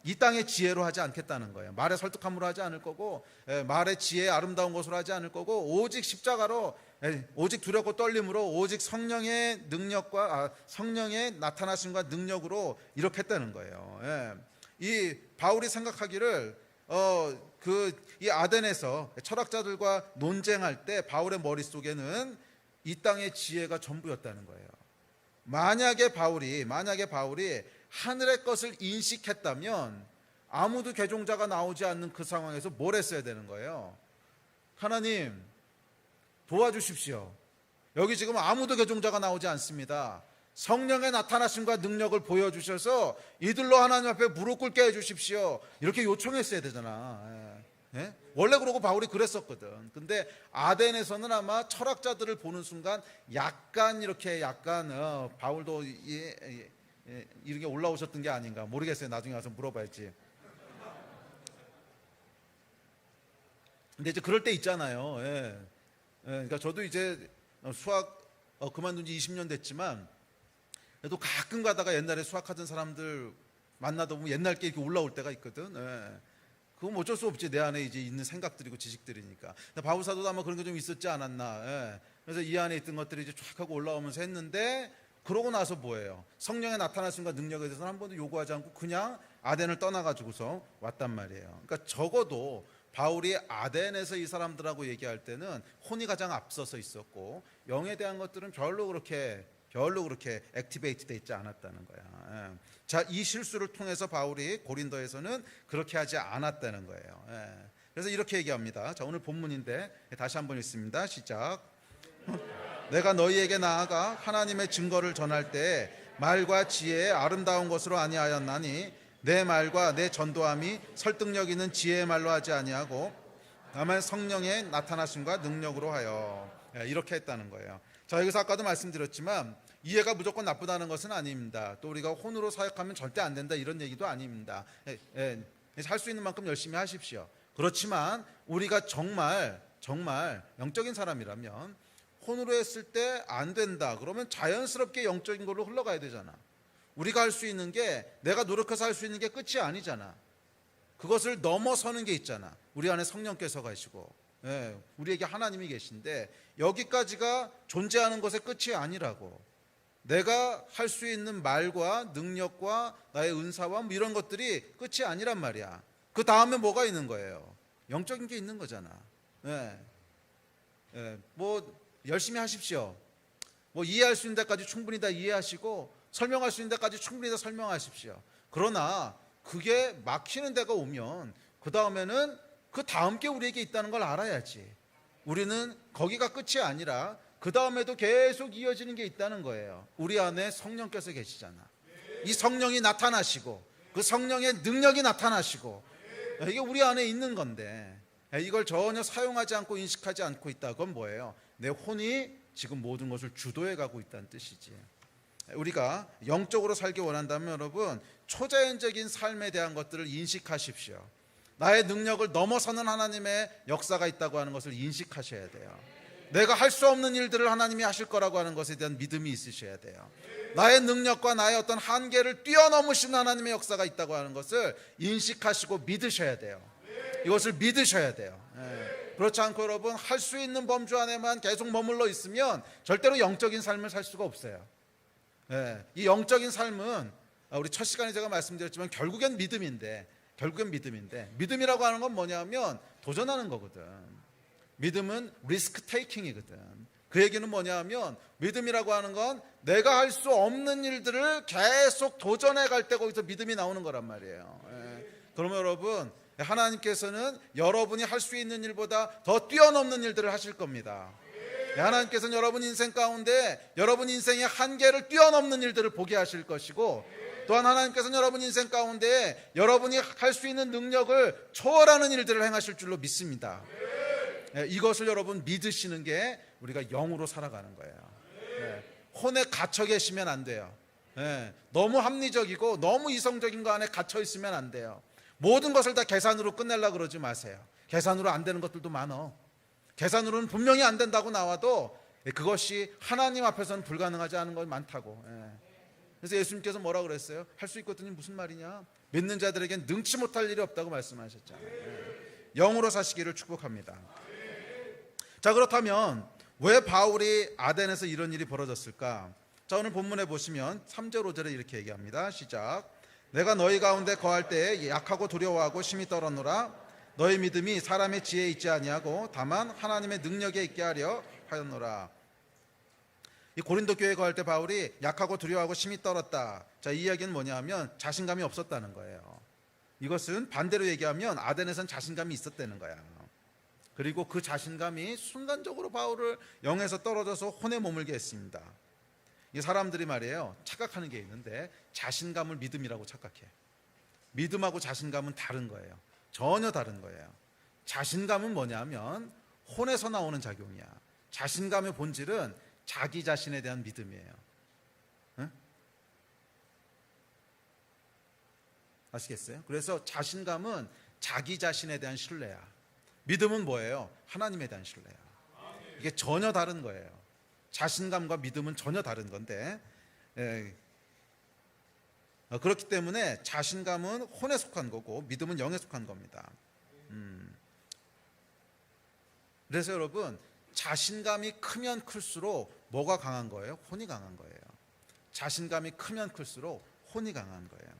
S1: 이 땅의 지혜로 하지 않겠다는 거예요. 말의 설득함으로 하지 않을 거고, 말의 지혜의 아름다운 것으로 하지 않을 거고, 오직 십자가로, 오직 두렵고 떨림으로, 오직 성령의 능력과 성령의 나타나심과 능력으로 이렇게 했다는 거예요. 이 바울이 생각하기를 이 아덴에서 철학자들과 논쟁할 때 바울의 머릿속에는 이 땅의 지혜가 전부였다는 거예요. 만약에 바울이 하늘의 것을 인식했다면 아무도 개종자가 나오지 않는 그 상황에서 뭘 했어야 되는 거예요? 하나님 도와주십시오. 여기 지금 아무도 개종자가 나오지 않습니다. 성령의 나타나심과 능력을 보여주셔서 이들로 하나님 앞에 무릎 꿇게 해주십시오. 이렇게 요청했어야 되잖아. 원래 그러고 바울이 그랬었거든. 근데 아덴에서는 아마 철학자들을 보는 순간 바울도 이런 게 올라오셨던 게 아닌가 모르겠어요. 나중에 와서 물어봐야지. 근데 이제 그럴 때 있잖아요. 그러니까 저도 이제 수학 그만둔 지 20년 됐지만, 그래도 가끔 가다가 옛날에 수학하던 사람들 만나다 보면 옛날 게 이렇게 올라올 때가 있거든. 그건 어쩔 수 없지. 내 안에 이제 있는 생각들이고 지식들이니까. 바울 사도도 아마 그런 게 좀 있었지 않았나. 그래서 이 안에 있던 것들이 이제 쫙 하고 올라오면서 했는데, 그러고 나서 뭐예요? 성령의 나타나심과 능력에 대해서는 한 번도 요구하지 않고 그냥 아덴을 떠나가지고서 왔단 말이에요. 그러니까 적어도 바울이 아덴에서 이 사람들하고 얘기할 때는 혼이 가장 앞서서 있었고 영에 대한 것들은 별로 그렇게 액티베이트 돼 있지 않았다는 거야. 자, 이 실수를 통해서 바울이 고린도에서는 그렇게 하지 않았다는 거예요. 그래서 이렇게 얘기합니다. 자, 오늘 본문인데 다시 한번 읽습니다. 시작. 내가 너희에게 나아가 하나님의 증거를 전할 때 말과 지혜의 아름다운 것으로 아니하였나니 내 말과 내 전도함이 설득력 있는 지혜의 말로 하지 아니하고 다만 성령의 나타나심과 능력으로 하여. 이렇게 했다는 거예요. 자, 여기서 아까도 말씀드렸지만 이해가 무조건 나쁘다는 것은 아닙니다. 또 우리가 혼으로 사역하면 절대 안 된다 이런 얘기도 아닙니다. 할 수 있는 만큼 열심히 하십시오. 그렇지만 우리가 정말 영적인 사람이라면 혼으로 했을 때 안 된다 그러면 자연스럽게 영적인 걸로 흘러가야 되잖아. 우리가 할 수 있는 게, 내가 노력해서 할 수 있는 게 끝이 아니잖아. 그것을 넘어서는 게 있잖아. 우리 안에 성령께서 가시고 우리에게 하나님이 계신데 여기까지가 존재하는 것의 끝이 아니라고. 내가 할 수 있는 말과 능력과 나의 은사와 뭐 이런 것들이 끝이 아니란 말이야. 그 다음에 뭐가 있는 거예요? 영적인 게 있는 거잖아. 뭐 열심히 하십시오. 뭐 이해할 수 있는 데까지 충분히 다 이해하시고 설명할 수 있는 데까지 충분히 다 설명하십시오. 그러나 그게 막히는 데가 오면 그 다음에는 그 다음 게 우리에게 있다는 걸 알아야지. 우리는 거기가 끝이 아니라 그 다음에도 계속 이어지는 게 있다는 거예요. 우리 안에 성령께서 계시잖아. 이 성령이 나타나시고 그 성령의 능력이 나타나시고 이게 우리 안에 있는 건데 이걸 전혀 사용하지 않고 인식하지 않고 있다. 그건 뭐예요? 내 혼이 지금 모든 것을 주도해 가고 있다는 뜻이지. 우리가 영적으로 살기 원한다면 여러분 초자연적인 삶에 대한 것들을 인식하십시오. 나의 능력을 넘어서는 하나님의 역사가 있다고 하는 것을 인식하셔야 돼요. 내가 할 수 없는 일들을 하나님이 하실 거라고 하는 것에 대한 믿음이 있으셔야 돼요. 나의 능력과 나의 어떤 한계를 뛰어넘으신 하나님의 역사가 있다고 하는 것을 인식하시고 믿으셔야 돼요. 이것을 믿으셔야 돼요. 그렇지 않고 여러분 할 수 있는 범주 안에만 계속 머물러 있으면 절대로 영적인 삶을 살 수가 없어요. 이 영적인 삶은 우리 첫 시간에 제가 말씀드렸지만 결국엔 믿음인데 믿음이라고 하는 건 뭐냐면 도전하는 거거든. 믿음은 리스크 테이킹이거든. 그 얘기는 뭐냐면 믿음이라고 하는 건 내가 할 수 없는 일들을 계속 도전해 갈 때 거기서 믿음이 나오는 거란 말이에요. 그러면 여러분 하나님께서는 여러분이 할 수 있는 일보다 더 뛰어넘는 일들을 하실 겁니다. 하나님께서는 여러분 인생 가운데 여러분 인생의 한계를 뛰어넘는 일들을 보게 하실 것이고 또한 하나님께서는 여러분 인생 가운데 여러분이 할 수 있는 능력을 초월하는 일들을 행하실 줄로 믿습니다. 이것을 여러분 믿으시는 게 우리가 영으로 살아가는 거예요. 혼에 갇혀 계시면 안 돼요. 너무 합리적이고 너무 이성적인 거 안에 갇혀 있으면 안 돼요. 모든 것을 다 계산으로 끝내려고 그러지 마세요. 계산으로 안 되는 것들도 많어. 계산으로는 분명히 안 된다고 나와도 그것이 하나님 앞에서는 불가능하지 않은 건 많다고. 그래서 예수님께서 뭐라 그랬어요? 할 수 있거든요. 무슨 말이냐? 믿는 자들에겐 능치 못할 일이 없다고 말씀하셨잖아요. 영으로 사시기를 축복합니다. 자, 그렇다면 왜 바울이 아덴에서 이런 일이 벌어졌을까? 자, 오늘 본문에 보시면 3절 5절에 이렇게 얘기합니다. 시작. 내가 너희 가운데 거할 때에 약하고 두려워하고 심히 떨었노라. 너희 믿음이 사람의 지혜에 있지 아니하고 다만 하나님의 능력에 있게 하려 하였노라. 이 고린도 교회에 거할 때 바울이 약하고 두려워하고 심히 떨었다. 자, 이 이야기는 뭐냐면 자신감이 없었다는 거예요. 이것은 반대로 얘기하면 아덴에선 자신감이 있었다는 거야. 그리고 그 자신감이 순간적으로 바울을 영에서 떨어져서 혼에 머물게 했습니다. 이 사람들이 말이에요, 착각하는 게 있는데 자신감을 믿음이라고 착각해. 믿음하고 자신감은 다른 거예요. 전혀 다른 거예요. 자신감은 뭐냐면 혼에서 나오는 작용이야. 자신감의 본질은 자기 자신에 대한 믿음이에요. 응? 아시겠어요? 그래서 자신감은 자기 자신에 대한 신뢰야. 믿음은 뭐예요? 하나님에 대한 신뢰야. 이게 전혀 다른 거예요. 자신감과 믿음은 전혀 다른 건데 그렇기 때문에 자신감은 혼에 속한 거고 믿음은 영에 속한 겁니다. 그래서 여러분 자신감이 크면 클수록 뭐가 강한 거예요? 혼이 강한 거예요. 자신감이 크면 클수록 혼이 강한 거예요.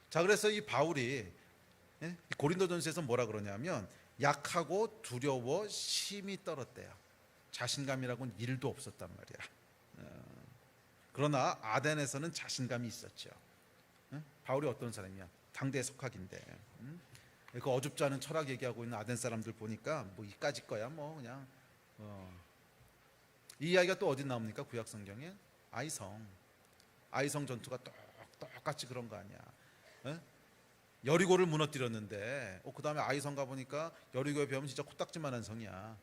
S1: 자, 그래서 이 바울이 예? 고린도전서에서 뭐라 그러냐면 약하고 두려워 심히 떨었대요. 자신감이라고는 1도 없었단 말이야. 그러나 아덴에서는 자신감이 있었죠. 바울이 어떤 사람이야? 당대의 석학인데. 그 어줍지 않은 철학 얘기하고 있는 아덴 사람들 보니까 뭐 이까짓 거야 뭐 그냥. 이 이야기가 또 어디 나옵니까? 구약 성경에 아이성 전투가 똑같이 그런 거 아니야. 여리고를 무너뜨렸는데 그 다음에 아이성 가보니까 여리고에 비하면 진짜 코딱지만한 성이야.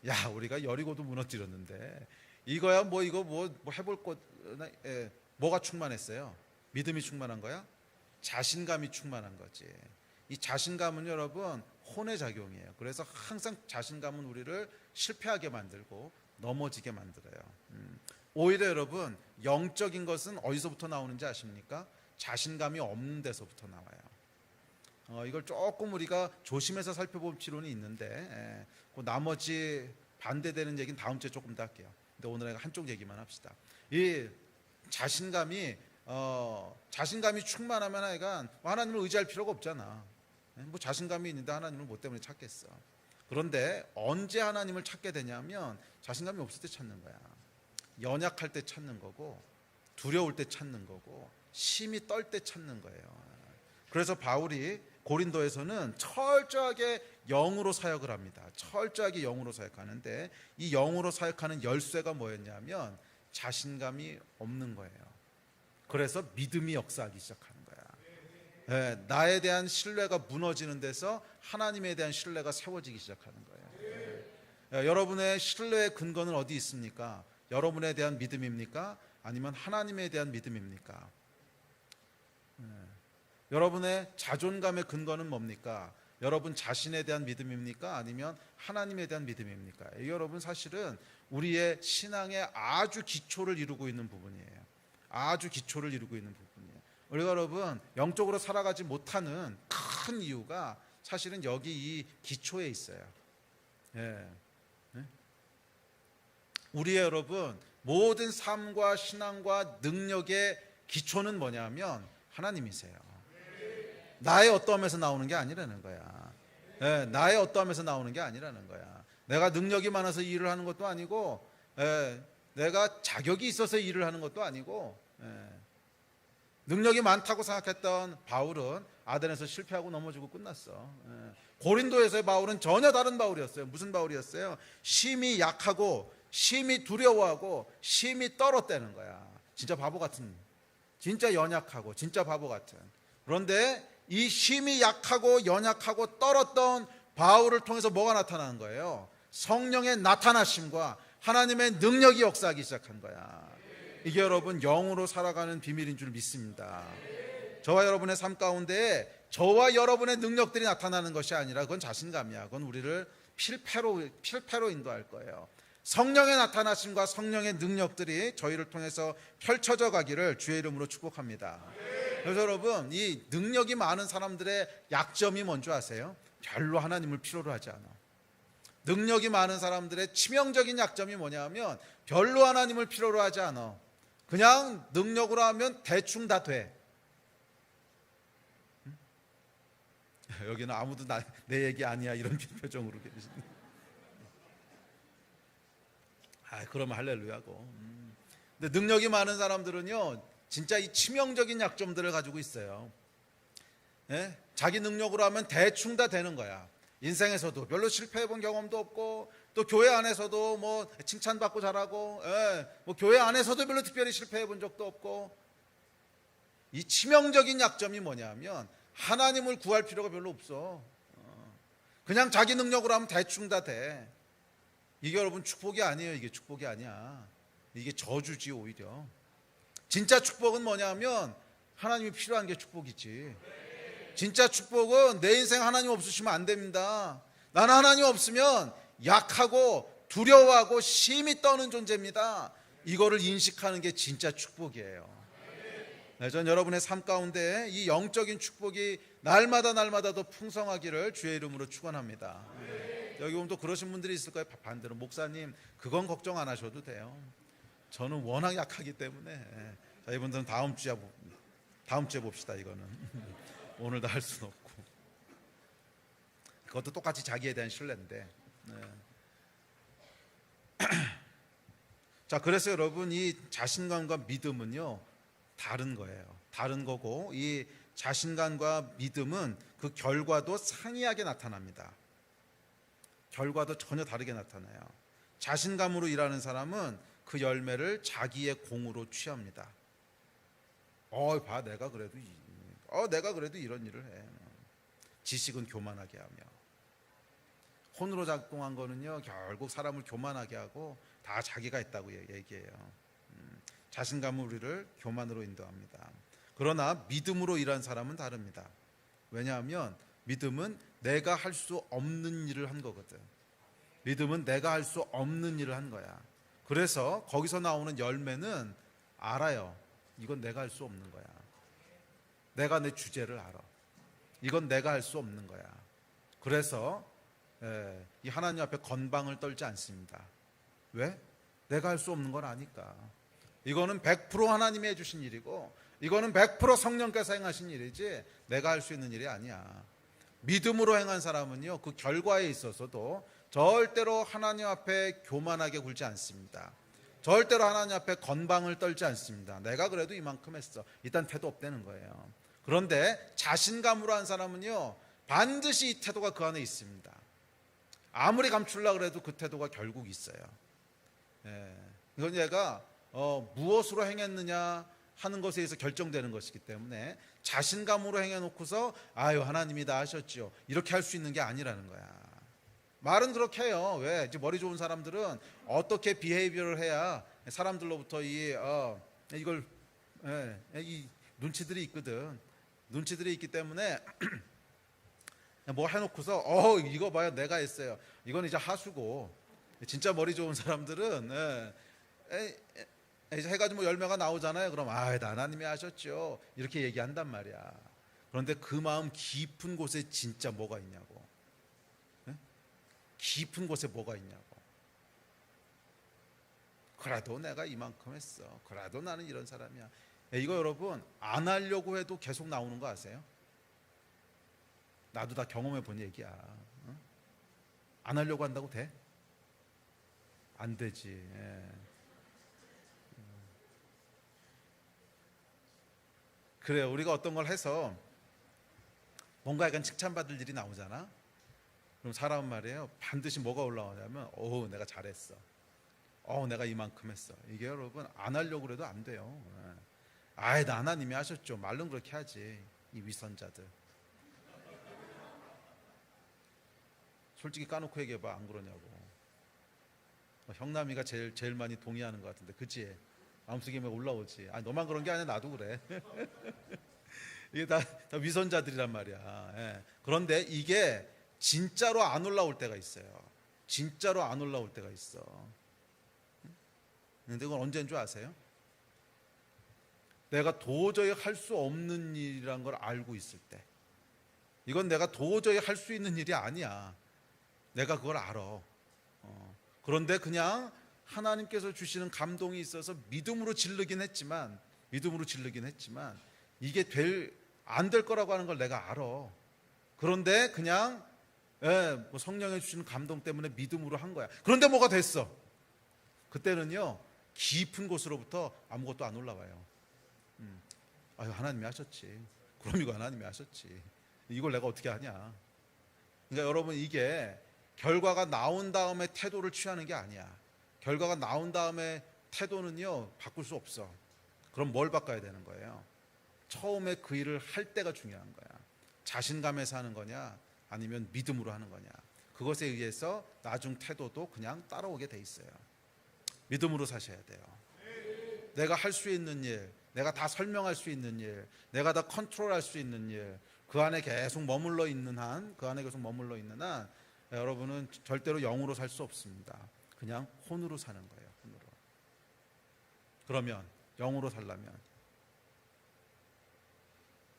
S1: 야, 우리가 여리고도 무너뜨렸는데 이거야 뭐 이거 뭐 해볼 것 뭐가 충만했어요? 믿음이 충만한 거야? 자신감이 충만한 거지. 이 자신감은 여러분 혼의 작용이에요. 그래서 항상 자신감은 우리를 실패하게 만들고 넘어지게 만들어요. 오히려 여러분 영적인 것은 어디서부터 나오는지 아십니까? 자신감이 없는 데서부터 나와요. 이걸 조금 우리가 조심해서 살펴볼 필요는 있는데 그 나머지 반대되는 얘기는 다음 주에 조금 더 할게요. 근데 오늘 한쪽 얘기만 합시다. 이 자신감이 충만하면 하여간 하나님을 의지할 필요가 없잖아. 뭐 자신감이 있는데 하나님을 뭐 때문에 찾겠어. 그런데 언제 하나님을 찾게 되냐면 자신감이 없을 때 찾는 거야. 연약할 때 찾는 거고 두려울 때 찾는 거고 심히 떨 때 찾는 거예요. 그래서 바울이 고린도에서는 철저하게 영으로 사역을 합니다. 철저하게 영으로 사역하는데 이 영으로 사역하는 열쇠가 뭐였냐면 자신감이 없는 거예요. 그래서 믿음이 역사하기 시작하는 거야. 나에 대한 신뢰가 무너지는 데서 하나님에 대한 신뢰가 세워지기 시작하는 거예요. 여러분의 신뢰의 근거는 어디 있습니까? 여러분에 대한 믿음입니까? 아니면 하나님에 대한 믿음입니까? 여러분의 자존감의 근거는 뭡니까? 여러분 자신에 대한 믿음입니까? 아니면 하나님에 대한 믿음입니까? 여러분 사실은 우리의 신앙의 아주 기초를 이루고 있는 부분이에요. 아주 기초를 이루고 있는 부분이에요. 우리가 여러분 영적으로 살아가지 못하는 큰 이유가 사실은 여기 이 기초에 있어요. 우리의 여러분 모든 삶과 신앙과 능력의 기초는 뭐냐면 하나님이세요. 나의 어떠함에서 나오는 게 아니라는 거야. 나의 어떠함에서 나오는 게 아니라는 거야. 내가 능력이 많아서 일을 하는 것도 아니고 내가 자격이 있어서 일을 하는 것도 아니고 능력이 많다고 생각했던 바울은 아덴에서 실패하고 넘어지고 끝났어. 고린도에서의 바울은 전혀 다른 바울이었어요. 무슨 바울이었어요? 심히 약하고 심히 두려워하고 심히 떨었다는 거야. 진짜 바보 같은, 진짜 연약하고 진짜 바보 같은. 그런데 이 심히 약하고 연약하고 떨었던 바울을 통해서 뭐가 나타나는 거예요? 성령의 나타나심과 하나님의 능력이 역사하기 시작한 거야. 이게 여러분 영으로 살아가는 비밀인 줄 믿습니다. 저와 여러분의 삶 가운데 저와 여러분의 능력들이 나타나는 것이 아니라 그건 자신감이야. 그건 우리를 필패로 인도할 거예요. 성령의 나타나심과 성령의 능력들이 저희를 통해서 펼쳐져 가기를 주의 이름으로 축복합니다. 그래서 여러분 이 능력이 많은 사람들의 약점이 뭔지 아세요? 별로 하나님을 필요로 하지 않아. 능력이 많은 사람들의 치명적인 약점이 뭐냐면 별로 하나님을 필요로 하지 않아. 그냥 능력으로 하면 대충 다 돼. 여기는 아무도 내 얘기 아니야 이런 표정으로 계시네. 그러면 할렐루야고. 근데 능력이 많은 사람들은요 진짜 이 치명적인 약점들을 가지고 있어요. 자기 능력으로 하면 대충 다 되는 거야. 인생에서도 별로 실패해본 경험도 없고 또 교회 안에서도 뭐 칭찬받고 잘하고 뭐 교회 안에서도 별로 특별히 실패해본 적도 없고. 이 치명적인 약점이 뭐냐면 하나님을 구할 필요가 별로 없어. 그냥 자기 능력으로 하면 대충 다 돼. 이게 여러분 축복이 아니에요. 이게 축복이 아니야. 이게 저주지 오히려. 진짜 축복은 뭐냐면 하나님이 필요한 게 축복이지. 진짜 축복은 내 인생 하나님 없으시면 안 됩니다. 나는 하나님 없으면 약하고 두려워하고 심히 떠는 존재입니다. 이거를 인식하는 게 진짜 축복이에요. 전 여러분의 삶 가운데 이 영적인 축복이 날마다 더 풍성하기를 주의 이름으로 축원합니다. 여기 보면 또 그러신 분들이 있을 거예요. 반대로 목사님 그건 걱정 안 하셔도 돼요. 저는 워낙 약하기 때문에. 자, 이분들은 다음 주에 봅시다. 이거는 오늘 다 할 수는 없고. 그것도 똑같이 자기에 대한 신뢰인데. 네. 자, 그래서 여러분 이 자신감과 믿음은요 다른 거예요. 다른 거고 이 자신감과 믿음은 그 결과도 상이하게 나타납니다. 결과도 전혀 다르게 나타나요. 자신감으로 일하는 사람은 그 열매를 자기의 공으로 취합니다. 내가 그래도 이런 일을 해. 지식은 교만하게 하며. 혼으로 작동한 거는요 결국 사람을 교만하게 하고 다 자기가 했다고 얘기해요. 자신감은 우리를 교만으로 인도합니다. 그러나 믿음으로 일한 사람은 다릅니다. 왜냐하면 믿음은 내가 할 수 없는 일을 한 거거든. 믿음은 내가 할 수 없는 일을 한 거야. 그래서 거기서 나오는 열매는 알아요. 이건 내가 할 수 없는 거야. 내가 내 주제를 알아. 이건 내가 할 수 없는 거야. 그래서 이 하나님 앞에 건방을 떨지 않습니다. 왜? 내가 할 수 없는 걸 아니까. 이거는 100% 하나님이 해주신 일이고 이거는 100% 성령께서 행하신 일이지 내가 할 수 있는 일이 아니야. 믿음으로 행한 사람은요 그 결과에 있어서도 절대로 하나님 앞에 교만하게 굴지 않습니다. 절대로 하나님 앞에 건방을 떨지 않습니다. 내가 그래도 이만큼 했어. 일단 태도 없다는 거예요. 그런데 자신감으로 한 사람은요 반드시 이 태도가 그 안에 있습니다. 아무리 감추려고 해도 그 태도가 결국 있어요. 이건 얘가 무엇으로 행했느냐 하는 것에 의해서 결정되는 것이기 때문에 자신감으로 행해놓고서 하나님이 다 하셨죠 이렇게 할 수 있는 게 아니라는 거야. 말은 그렇게 해요. 왜? 이제 머리 좋은 사람들은 어떻게 비헤이비어를 해야 사람들로부터 이 눈치들이 있거든. 눈치들이 있기 때문에 뭐 해놓고서 이거 봐요 내가 했어요. 이건 이제 하수고 진짜 머리 좋은 사람들은 이제 해가지고 열매가 나오잖아요. 그럼 하나님이 하셨죠 이렇게 얘기한단 말이야. 그런데 그 마음 깊은 곳에 진짜 뭐가 있냐고. 깊은 곳에 뭐가 있냐고. 그래도 내가 이만큼 했어. 그래도 나는 이런 사람이야. 이거 여러분 안 하려고 해도 계속 나오는 거 아세요? 나도 다 경험해 본 얘기야. 안 하려고 한다고 돼? 안 되지. 그래요. 우리가 어떤 걸 해서 뭔가 약간 칭찬받을 일이 나오잖아. 그럼 사람은 말이에요 반드시 뭐가 올라오냐면 내가 잘했어. 내가 이만큼 했어. 이게 여러분 안 하려고 그래도 안 돼요. 나 하나님이 하셨죠. 말로는 그렇게 하지. 이 위선자들. 솔직히 까놓고 얘기해봐. 안 그러냐고. 형남이가 제일 많이 동의하는 것 같은데 그치? 마음속에 올라오지. 너만 그런 게 아니라 나도 그래. 이게 다 위선자들이란 말이야. 그런데 이게 진짜로 안 올라올 때가 있어요. 진짜로 안 올라올 때가 있어. 근데 그건 언제인 줄 아세요? 내가 도저히 할 수 없는 일이란 걸 알고 있을 때. 이건 내가 도저히 할 수 있는 일이 아니야. 내가 그걸 알아. 그런데 그냥 하나님께서 주시는 감동이 있어서 믿음으로 질르긴 했지만 이게 안 될 거라고 하는 걸 내가 알아. 그런데 그냥 성령이 주시는 감동 때문에 믿음으로 한 거야. 그런데 뭐가 됐어? 그때는요 깊은 곳으로부터 아무것도 안 올라와요. 하나님이 하셨지. 그럼 이거 하나님이 하셨지. 이걸 내가 어떻게 하냐. 그러니까 여러분 이게 결과가 나온 다음에 태도를 취하는 게 아니야. 결과가 나온 다음에 태도는요 바꿀 수 없어. 그럼 뭘 바꿔야 되는 거예요? 처음에 그 일을 할 때가 중요한 거야. 자신감에서 하는 거냐 아니면 믿음으로 하는 거냐. 그것에 의해서 나중 태도도 그냥 따라오게 돼 있어요. 믿음으로 사셔야 돼요. 내가 할 수 있는 일, 내가 다 설명할 수 있는 일, 내가 다 컨트롤할 수 있는 일, 그 안에 계속 머물러 있는 한 여러분은 절대로 영으로 살 수 없습니다. 그냥 혼으로 사는 거예요. 혼으로. 그러면 영으로 살려면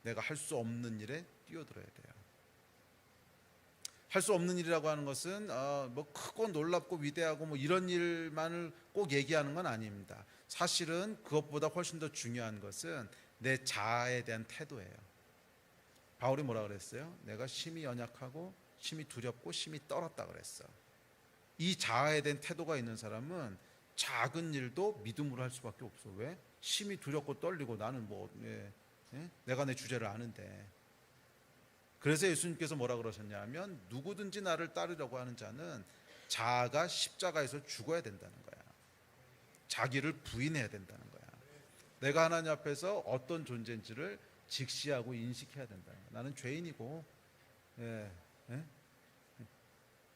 S1: 내가 할 수 없는 일에 뛰어들어야 돼요. 할 수 없는 일이라고 하는 것은 뭐 크고 놀랍고 위대하고 뭐 이런 일만을 꼭 얘기하는 건 아닙니다. 사실은 그것보다 훨씬 더 중요한 것은 내 자아에 대한 태도예요. 바울이 뭐라 그랬어요? 내가 심히 연약하고 심히 두렵고 심히 떨었다 그랬어. 이 자아에 대한 태도가 있는 사람은 작은 일도 믿음으로 할 수밖에 없어. 왜? 심히 두렵고 떨리고 나는 내가 내 주제를 아는데. 그래서 예수님께서 뭐라 그러셨냐면 누구든지 나를 따르려고 하는 자는 자아가 십자가에서 죽어야 된다는 거야. 자기를 부인해야 된다는 거야. 내가 하나님 앞에서 어떤 존재인지를 직시하고 인식해야 된다는 거야. 나는 죄인이고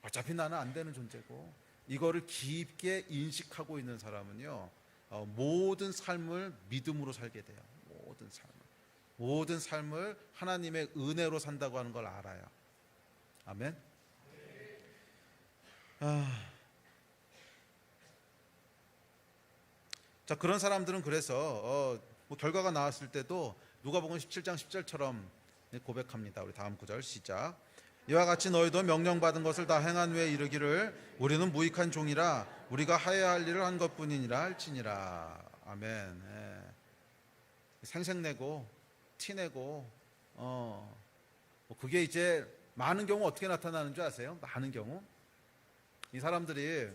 S1: 어차피 나는 안 되는 존재고, 이거를 깊게 인식하고 있는 사람은요, 모든 삶을 믿음으로 살게 돼요. 모든 삶을 하나님의 은혜로 산다고 하는 걸 알아요. 아멘. 자, 그런 사람들은 그래서 결과가 나왔을 때도 누가복음 17장 10절처럼 고백합니다. 우리 다음 구절 시작. 이와 같이 너희도 명령받은 것을 다 행한 후에 이르기를 우리는 무익한 종이라 우리가 하여야 할 일을 한 것뿐이니라 할지니라. 아멘. 생색내고 티내고 그게 이제 많은 경우 어떻게 나타나는 줄 아세요? 많은 경우 이 사람들이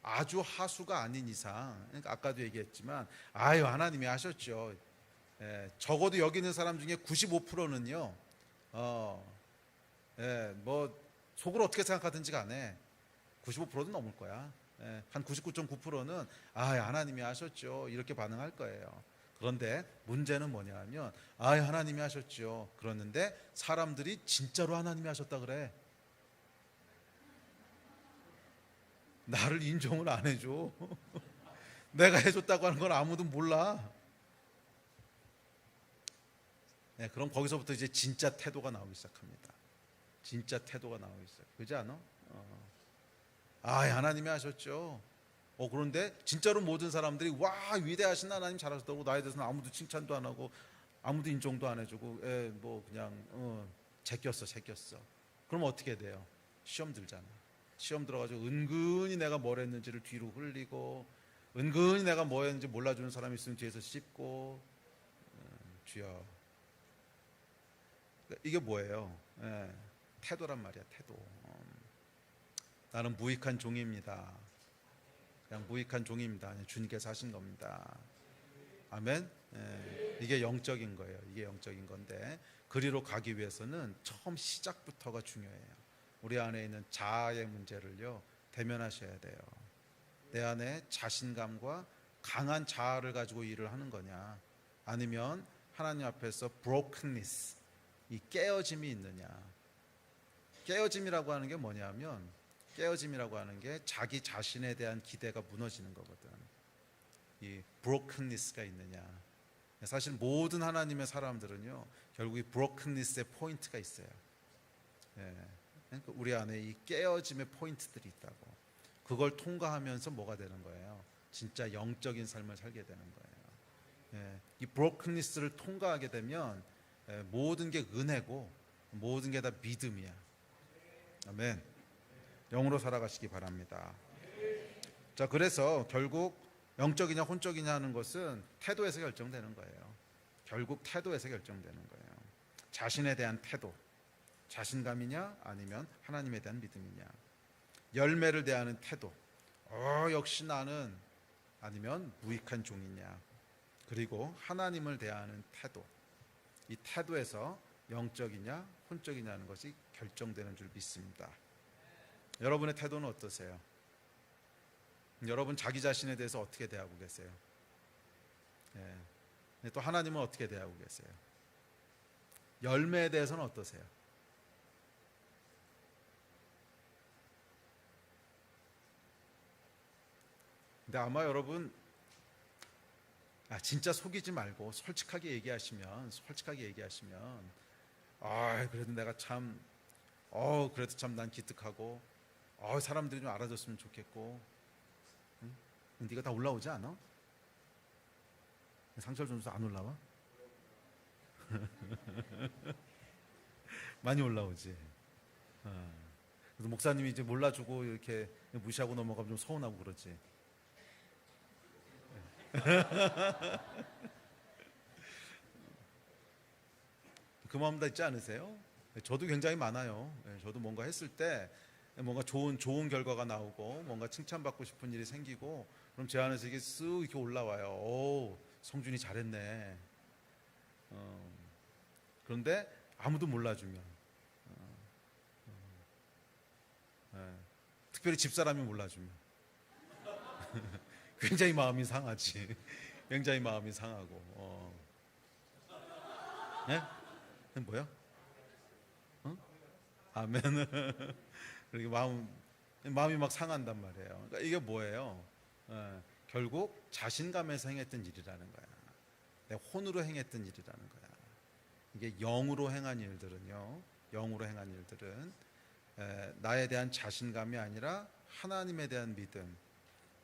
S1: 아주 하수가 아닌 이상, 그러니까 아까도 얘기했지만 하나님이 하셨죠. 적어도 여기 있는 사람 중에 95%는요 뭐 속으로 어떻게 생각하든지 간에 95%도 넘을 거야. 한 99.9%는 하나님이 하셨죠 이렇게 반응할 거예요. 그런데 문제는 뭐냐면 하나님이 하셨죠 그러는데 사람들이 진짜로 하나님이 하셨다 그래. 나를 인정을 안 해줘. 내가 해줬다고 하는 건 아무도 몰라. 그럼 거기서부터 이제 진짜 태도가 나오기 시작합니다. 진짜 태도가 나오기 시작. 그렇지 않아? 하나님이 하셨죠. 그런데 진짜로 모든 사람들이 와 위대하신 하나님 잘하셨다고 나에 대해서는 아무도 칭찬도 안 하고 아무도 인정도 안 해주고 뭐 그냥 제꼈어. 그럼 어떻게 돼요? 시험 들잖아. 시험 들어가지고 은근히 내가 뭘 했는지를 뒤로 흘리고 은근히 내가 뭐 했는지 몰라주는 사람이 있으면 뒤에서 씹고 주여. 이게 뭐예요? 태도란 말이야. 태도. 나는 무익한 종입니다. 그냥 무익한 종입니다. 주님께서 하신 겁니다. 아멘. 이게 영적인 거예요. 이게 영적인 건데 그리로 가기 위해서는 처음 시작부터가 중요해요. 우리 안에 있는 자아의 문제를요 대면하셔야 돼요. 내 안에 자신감과 강한 자아를 가지고 일을 하는 거냐, 아니면 하나님 앞에서 brokenness, 이 깨어짐이 있느냐. 깨어짐이라고 하는 게 뭐냐면, 깨어짐이라고 하는 게 자기 자신에 대한 기대가 무너지는 거거든. 이 brokenness가 있느냐. 사실 모든 하나님의 사람들은요 결국 이 brokenness의 포인트가 있어요. 그러니까 우리 안에 이 깨어짐의 포인트들이 있다고. 그걸 통과하면서 뭐가 되는 거예요? 진짜 영적인 삶을 살게 되는 거예요. 이 brokenness를 통과하게 되면 모든 게 은혜고 모든 게 다 믿음이야. 아멘. 영으로 살아가시기 바랍니다. 자, 그래서 결국 영적이냐 혼적이냐 하는 것은 태도에서 결정되는 거예요. 결국 태도에서 결정되는 거예요. 자신에 대한 태도, 자신감이냐 아니면 하나님에 대한 믿음이냐. 열매를 대하는 태도, 역시 나는, 아니면 무익한 종이냐. 그리고 하나님을 대하는 태도, 이 태도에서 영적이냐 혼적이냐 하는 것이 결정되는 줄 믿습니다. 여러분의 태도는 어떠세요? 여러분 자기 자신에 대해서 어떻게 대하고 계세요? 또 하나님은 어떻게 대하고 계세요? 열매에 대해서는 어떠세요? 근데 아마 여러분 진짜 속이지 말고 솔직하게 얘기하시면 그래도 내가 참 그래도 참 난 기특하고 사람들이 좀 알아줬으면 좋겠고. 응? 네가 다 올라오지 않아? 상철 점수 안 올라와? 많이 올라오지. 그래서 목사님이 이제 몰라주고 이렇게 무시하고 넘어가면 좀 서운하고 그러지. 그 마음도 있지 않으세요? 저도 굉장히 많아요. 저도 뭔가 했을 때 뭔가 좋은 결과가 나오고 뭔가 칭찬받고 싶은 일이 생기고 그럼 제 안에서 이게 쓱 이렇게 올라와요. 오, 성준이 잘했네. 그런데 아무도 몰라주면 특별히 집사람이 몰라주면 굉장히 마음이 상하지. 굉장히 마음이 상하고. 네? 뭐요? 아멘. 그렇게 마음이 막 상한단 말이에요. 그러니까 이게 뭐예요? 결국 자신감에서 행했던 일이라는 거야. 내 혼으로 행했던 일이라는 거야. 이게 영으로 행한 일들은요. 영으로 행한 일들은 나에 대한 자신감이 아니라 하나님에 대한 믿음.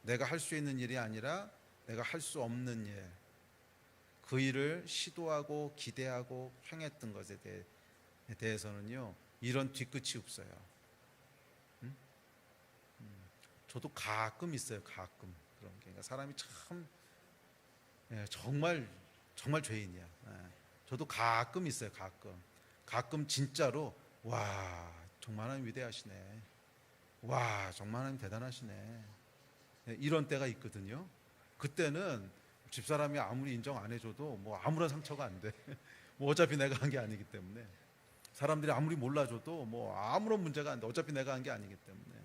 S1: 내가 할 수 있는 일이 아니라 내가 할 수 없는 일. 그 일을 시도하고 기대하고 행했던 것에 대해서는요. 이런 뒤끝이 없어요. 저도 가끔 있어요. 가끔 그런 게. 그러니까 사람이 참 정말 죄인이야. 저도 가끔 있어요. 가끔 진짜로 와 정말 하나님 위대하시네. 와 정말 하나님 대단하시네. 이런 때가 있거든요. 그때는 집사람이 아무리 인정 안 해줘도 뭐 아무런 상처가 안 돼. 뭐 어차피 내가 한 게 아니기 때문에. 사람들이 아무리 몰라줘도 뭐 아무런 문제가 안 돼. 어차피 내가 한 게 아니기 때문에.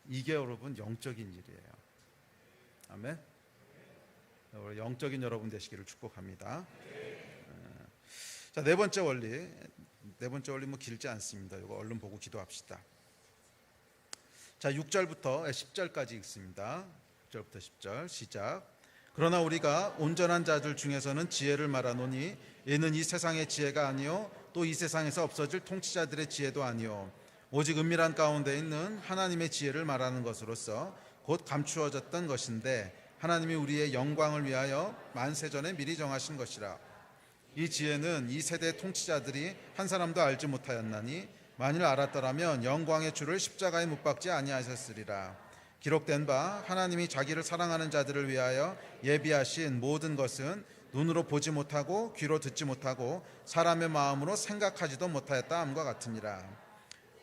S1: 이게 여러분 영적인 일이에요. 아멘. 영적인 여러분 되시기를 축복합니다. 자, 네 번째 원리 뭐 길지 않습니다. 이거 얼른 보고 기도합시다. 자, 6절부터 10절까지 읽습니다. 6절부터 10절 시작. 그러나 우리가 온전한 자들 중에서는 지혜를 말하노니 이는 이 세상의 지혜가 아니요 또 이 세상에서 없어질 통치자들의 지혜도 아니요 오직 은밀한 가운데 있는 하나님의 지혜를 말하는 것으로서 곧 감추어졌던 것인데 하나님이 우리의 영광을 위하여 만세전에 미리 정하신 것이라. 이 지혜는 이 세대 통치자들이 한 사람도 알지 못하였나니 만일 알았더라면 영광의 주를 십자가에 못 박지 아니하셨으리라. 기록된 바 하나님이 자기를 사랑하는 자들을 위하여 예비하신 모든 것은 눈으로 보지 못하고 귀로 듣지 못하고 사람의 마음으로 생각하지도 못하였다 함과 같으니라.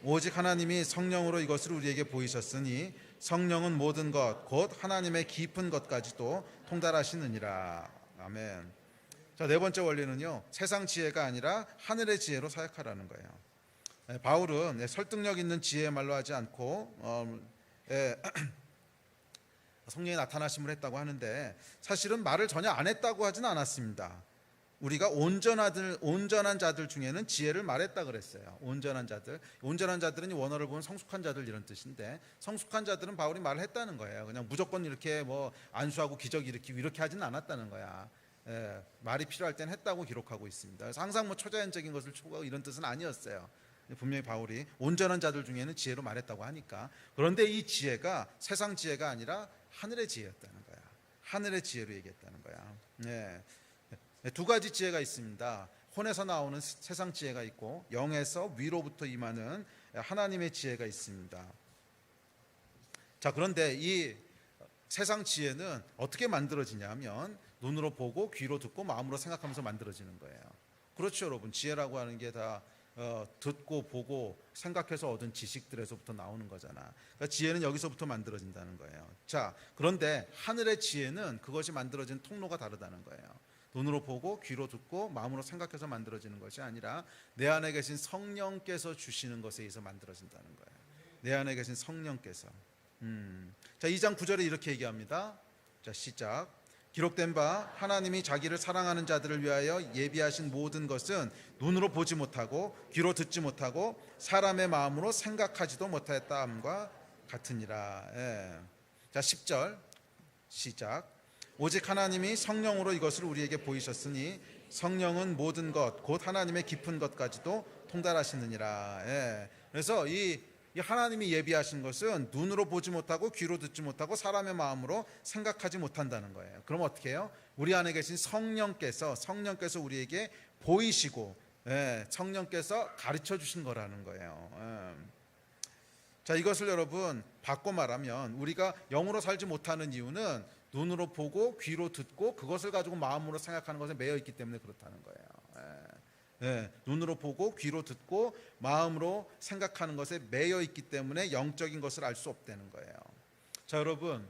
S1: 오직 하나님이 성령으로 이것을 우리에게 보이셨으니 성령은 모든 것 곧 하나님의 깊은 것까지도 통달하시느니라. 아멘. 자, 네 번째 원리는요. 세상 지혜가 아니라 하늘의 지혜로 사역하라는 거예요. 바울은 설득력 있는 지혜의 말로 하지 않고 성령이 나타나심을 했다고 하는데 사실은 말을 전혀 안 했다고 하진 않았습니다. 우리가 온전한 자들 중에는 지혜를 말했다 그랬어요. 온전한 자들은 원어를 보면 성숙한 자들 이런 뜻인데 성숙한 자들은 바울이 말을 했다는 거예요. 그냥 무조건 이렇게 뭐 안수하고 기적 일으키고 이렇게 하지는 않았다는 거야. 말이 필요할 땐 했다고 기록하고 있습니다. 그래서 항상 뭐 초자연적인 것을 추구하고 이런 뜻은 아니었어요. 분명히 바울이 온전한 자들 중에는 지혜로 말했다고 하니까. 그런데 이 지혜가 세상 지혜가 아니라 하늘의 지혜였다는 거야. 하늘의 지혜로 얘기했다는 거야. 두 가지 지혜가 있습니다. 혼에서 나오는 세상 지혜가 있고 영에서 위로부터 임하는 하나님의 지혜가 있습니다. 자, 그런데 이 세상 지혜는 어떻게 만들어지냐면 눈으로 보고 귀로 듣고 마음으로 생각하면서 만들어지는 거예요. 그렇죠, 여러분. 지혜라고 하는 게 다 듣고 보고 생각해서 얻은 지식들에서부터 나오는 거잖아. 그러니까 지혜는 여기서부터 만들어진다는 거예요. 자, 그런데 하늘의 지혜는 그것이 만들어진 통로가 다르다는 거예요. 눈으로 보고 귀로 듣고 마음으로 생각해서 만들어지는 것이 아니라 내 안에 계신 성령께서 주시는 것에 의해서 만들어진다는 거예요. 내 안에 계신 성령께서. 자, 2장 9절에 이렇게 얘기합니다. 자, 시작. 기록된 바 하나님이 자기를 사랑하는 자들을 위하여 예비하신 모든 것은 눈으로 보지 못하고 귀로 듣지 못하고 사람의 마음으로 생각하지도 못하였다 함과 같으니라. 자, 10절 시작. 오직 하나님이 성령으로 이것을 우리에게 보이셨으니 성령은 모든 것 곧 하나님의 깊은 것까지도 통달하시느니라. 그래서 이 하나님이 예비하신 것은 눈으로 보지 못하고 귀로 듣지 못하고 사람의 마음으로 생각하지 못한다는 거예요. 그럼 어떻게 해요? 우리 안에 계신 성령께서 우리에게 보이시고 성령께서 가르쳐 주신 거라는 거예요. 자, 이것을 여러분 바꿔 말하면 우리가 영으로 살지 못하는 이유는 눈으로 보고 귀로 듣고 그것을 가지고 마음으로 생각하는 것에 매여 있기 때문에 그렇다는 거예요. 눈으로 보고 귀로 듣고 마음으로 생각하는 것에 매여 있기 때문에 영적인 것을 알 수 없다는 거예요. 자, 여러분,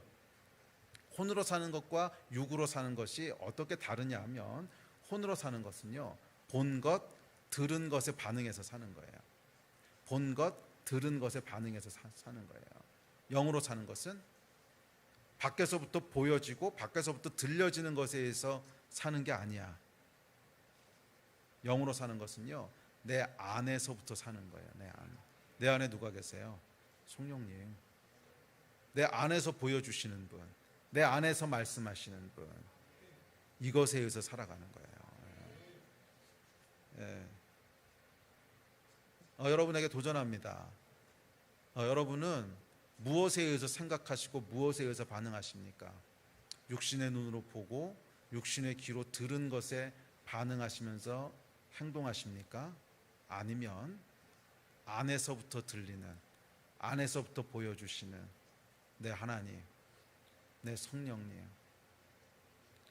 S1: 혼으로 사는 것과 육으로 사는 것이 어떻게 다르냐 하면, 혼으로 사는 것은요, 본 것, 들은 것에 반응해서 사는 거예요. 본 것, 들은 것에 반응해서 사는 거예요. 영으로 사는 것은 밖에서부터 보여지고 밖에서부터 들려지는 것에 의해서 사는 게 아니야. 영으로 사는 것은요, 내 안에서부터 사는 거예요. 내 안에 누가 계세요? 성령님. 내 안에서 보여주시는 분, 내 안에서 말씀하시는 분, 이것에 의해서 살아가는 거예요. 여러분에게 도전합니다. 여러분은 무엇에 의해서 생각하시고 무엇에 의해서 반응하십니까? 육신의 눈으로 보고 육신의 귀로 들은 것에 반응하시면서 행동하십니까? 아니면 안에서부터 들리는, 안에서부터 보여주시는 내 하나님, 내 성령님,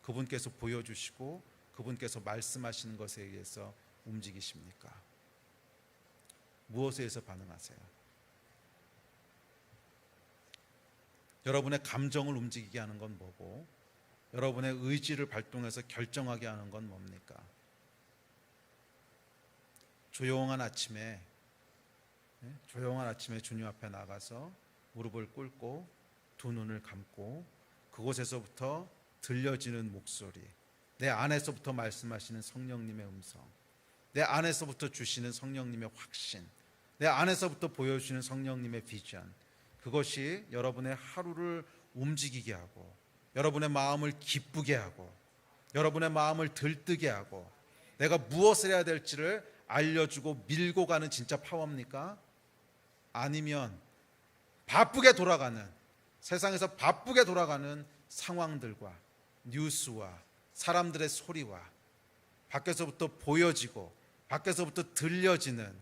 S1: 그분께서 보여주시고 그분께서 말씀하시는 것에 의해서 움직이십니까? 무엇에 의해서 반응하세요? 여러분의 감정을 움직이게 하는 건 뭐고, 여러분의 의지를 발동해서 결정하게 하는 건 뭡니까? 조용한 아침에 주님 앞에 나가서 무릎을 꿇고 두 눈을 감고 그곳에서부터 들려지는 목소리, 내 안에서부터 말씀하시는 성령님의 음성, 내 안에서부터 주시는 성령님의 확신, 내 안에서부터 보여주시는 성령님의 비전, 그것이 여러분의 하루를 움직이게 하고 여러분의 마음을 기쁘게 하고 여러분의 마음을 들뜨게 하고 내가 무엇을 해야 될지를 알려주고 밀고 가는 진짜 파워입니까? 아니면 바쁘게 돌아가는, 세상에서 바쁘게 돌아가는 상황들과 뉴스와 사람들의 소리와 밖에서부터 보여지고 밖에서부터 들려지는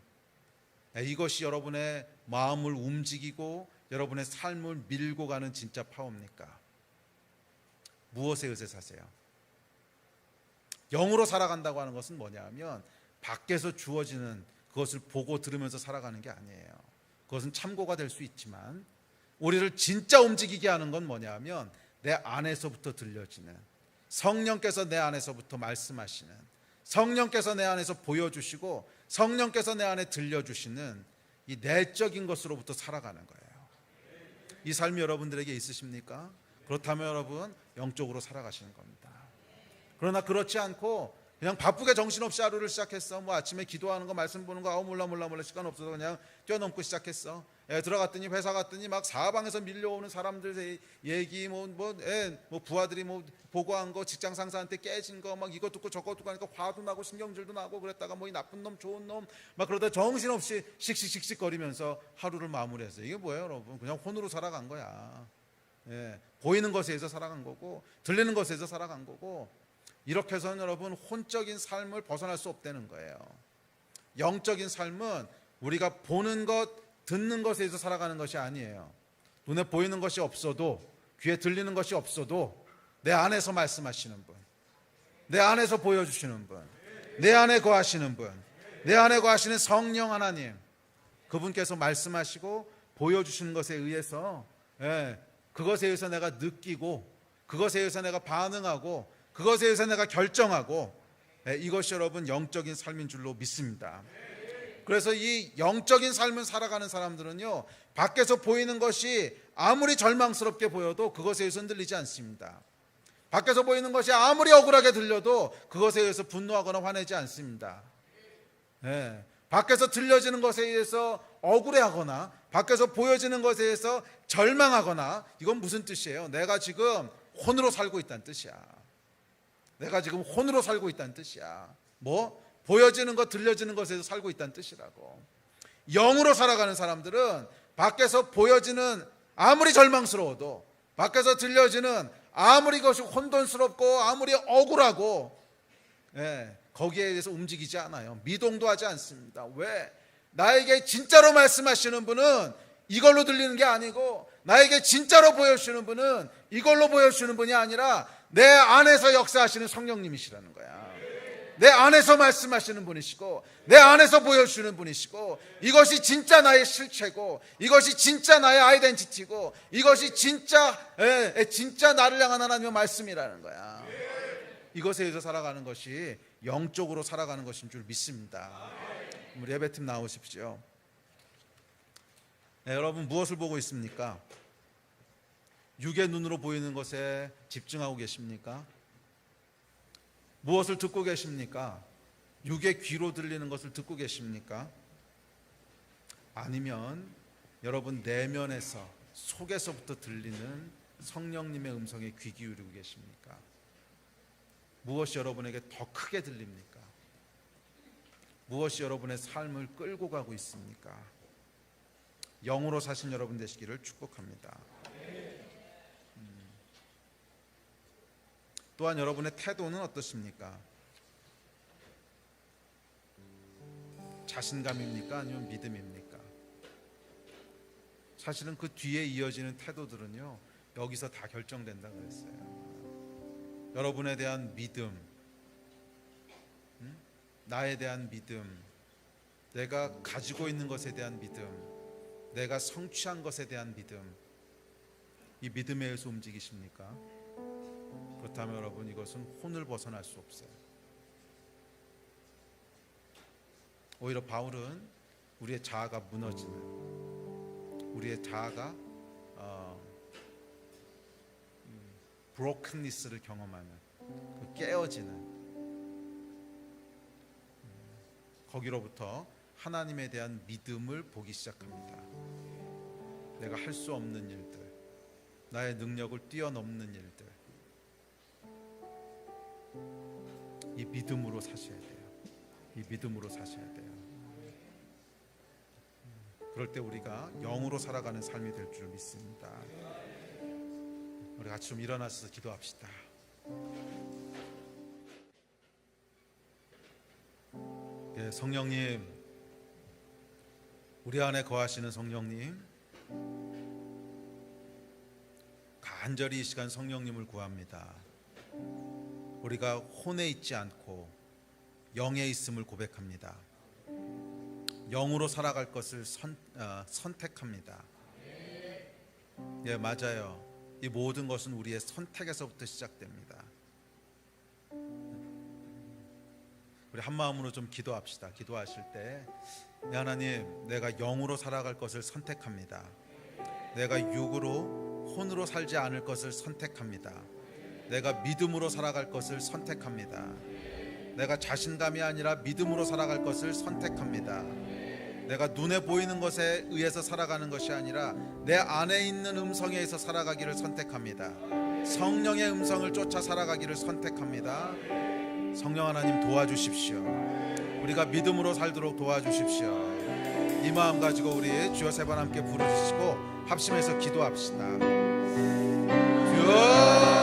S1: 이것이 여러분의 마음을 움직이고 여러분의 삶을 밀고 가는 진짜 파워입니까? 무엇에 의해서 사세요? 영으로 살아간다고 하는 것은 뭐냐 하면 밖에서 주어지는 그것을 보고 들으면서 살아가는 게 아니에요. 그것은 참고가 될 수 있지만 우리를 진짜 움직이게 하는 건 뭐냐 하면 내 안에서부터 들려지는, 성령께서 내 안에서부터 말씀하시는, 성령께서 내 안에서 보여주시고 성령께서 내 안에 들려주시는 이 내적인 것으로부터 살아가는 거예요. 이 삶이 여러분들에게 있으십니까? 그렇다면 여러분 영적으로 살아가시는 겁니다. 그러나 그렇지 않고 그냥 바쁘게 정신없이 하루를 시작했어. 아침에 기도하는 거, 말씀 보는 거, 몰라 시간 없어서 그냥 뛰어넘고 시작했어. 들어갔더니 회사 갔더니 막 사방에서 밀려오는 사람들의 얘기, 부하들이 보고한 거, 직장 상사한테 깨진 거, 막 이거 듣고 저거 듣고 하니까 화도 나고 신경질도 나고 그랬다가 이 나쁜 놈, 좋은 놈, 막 그러다 정신없이 씩씩거리면서 하루를 마무리했어요. 이게 뭐예요, 여러분? 그냥 혼으로 살아간 거야. 보이는 것에 의해서 살아간 거고, 들리는 것에 의해서 살아간 거고. 이렇게 해서는 여러분 혼적인 삶을 벗어날 수 없다는 거예요. 영적인 삶은 우리가 보는 것, 듣는 것에 의해서 살아가는 것이 아니에요. 눈에 보이는 것이 없어도, 귀에 들리는 것이 없어도 내 안에서 말씀하시는 분, 내 안에서 보여주시는 분, 내 안에 거하시는 분, 내 안에 거하시는 성령 하나님, 그분께서 말씀하시고 보여주시는 것에 의해서 그것에 의해서 내가 느끼고 그것에 의해서 내가 반응하고 그것에 의해서 내가 결정하고, 이것이 여러분 영적인 삶인 줄로 믿습니다. 그래서 이 영적인 삶을 살아가는 사람들은요, 밖에서 보이는 것이 아무리 절망스럽게 보여도 그것에 의해서 흔들리지 않습니다. 밖에서 보이는 것이 아무리 억울하게 들려도 그것에 의해서 분노하거나 화내지 않습니다. 밖에서 들려지는 것에 의해서 억울해하거나 밖에서 보여지는 것에 의해서 절망하거나, 이건 무슨 뜻이에요? 내가 지금 혼으로 살고 있다는 뜻이야. 내가 지금 혼으로 살고 있다는 뜻이야. 보여지는 것, 들려지는 것에서 살고 있다는 뜻이라고. 영으로 살아가는 사람들은 밖에서 보여지는 아무리 절망스러워도, 밖에서 들려지는 아무리 것이 혼돈스럽고 아무리 억울하고 거기에 대해서 움직이지 않아요. 미동도 하지 않습니다. 왜? 나에게 진짜로 말씀하시는 분은 이걸로 들리는 게 아니고, 나에게 진짜로 보여주시는 분은 이걸로 보여주시는 분이 아니라 내 안에서 역사하시는 성령님이시라는 거야. 내 안에서 말씀하시는 분이시고 내 안에서 보여주시는 분이시고 이것이 진짜 나의 실체고 이것이 진짜 나의 아이덴티티고 이것이 진짜 나를 향한 하나님의 말씀이라는 거야. 이것에 의해서 살아가는 것이 영적으로 살아가는 것인 줄 믿습니다. 우리 예배팀 나오십시오. 여러분 무엇을 보고 있습니까? 육의 눈으로 보이는 것에 집중하고 계십니까? 무엇을 듣고 계십니까? 육의 귀로 들리는 것을 듣고 계십니까? 아니면 여러분 내면에서 속에서부터 들리는 성령님의 음성에 귀 기울이고 계십니까? 무엇이 여러분에게 더 크게 들립니까? 무엇이 여러분의 삶을 끌고 가고 있습니까? 영으로 사신 여러분 되시기를 축복합니다. 또한 여러분의 태도는 어떻습니까? 자신감입니까? 아니면 믿음입니까? 사실은 그 뒤에 이어지는 태도들은요, 여기서 다 결정된다고 그랬어요. 여러분에 대한 믿음, 나에 대한 믿음, 내가 가지고 있는 것에 대한 믿음, 내가 성취한 것에 대한 믿음, 이 믿음에 의해서 움직이십니까? 그렇다면 여러분 이것은 혼을 벗어날 수 없어요. 오히려 바울은 우리의 자아가 무너지는, 우리의 자아가 브로큰니스를 경험하는, 그 깨어지는, 거기로부터 하나님에 대한 믿음을 보기 시작합니다. 내가 할 수 없는 일들, 나의 능력을 뛰어넘는 일들, 이 믿음으로 사셔야 돼요. 이 믿음으로 사셔야 돼요. 그럴 때 우리가 영으로 살아가는 삶이 될 줄 믿습니다. 우리 같이 좀 일어나서 기도합시다. 예, 성령님, 우리 안에 거하시는 성령님, 간절히 이 시간 성령님을 구합니다. 우리가 혼에 있지 않고 영에 있음을 고백합니다. 영으로 살아갈 것을 선택합니다. 예, 맞아요. 이 모든 것은 우리의 선택에서부터 시작됩니다. 우리 한 마음으로 좀 기도합시다. 기도하실 때, 하나님, 내가 영으로 살아갈 것을 선택합니다. 내가 육으로, 혼으로 살지 않을 것을 선택합니다. 내가 믿음으로 살아갈 것을 선택합니다. 내가 자신감이 아니라 믿음으로 살아갈 것을 선택합니다. 내가 눈에 보이는 것에 의해서 살아가는 것이 아니라 내 안에 있는 음성에 의해서 살아가기를 선택합니다. 성령의 음성을 쫓아 살아가기를 선택합니다. 성령 하나님 도와주십시오. 우리가 믿음으로 살도록 도와주십시오. 이 마음 가지고 우리 주여 세 번 함께 부르시고 합심해서 기도합시다. 주여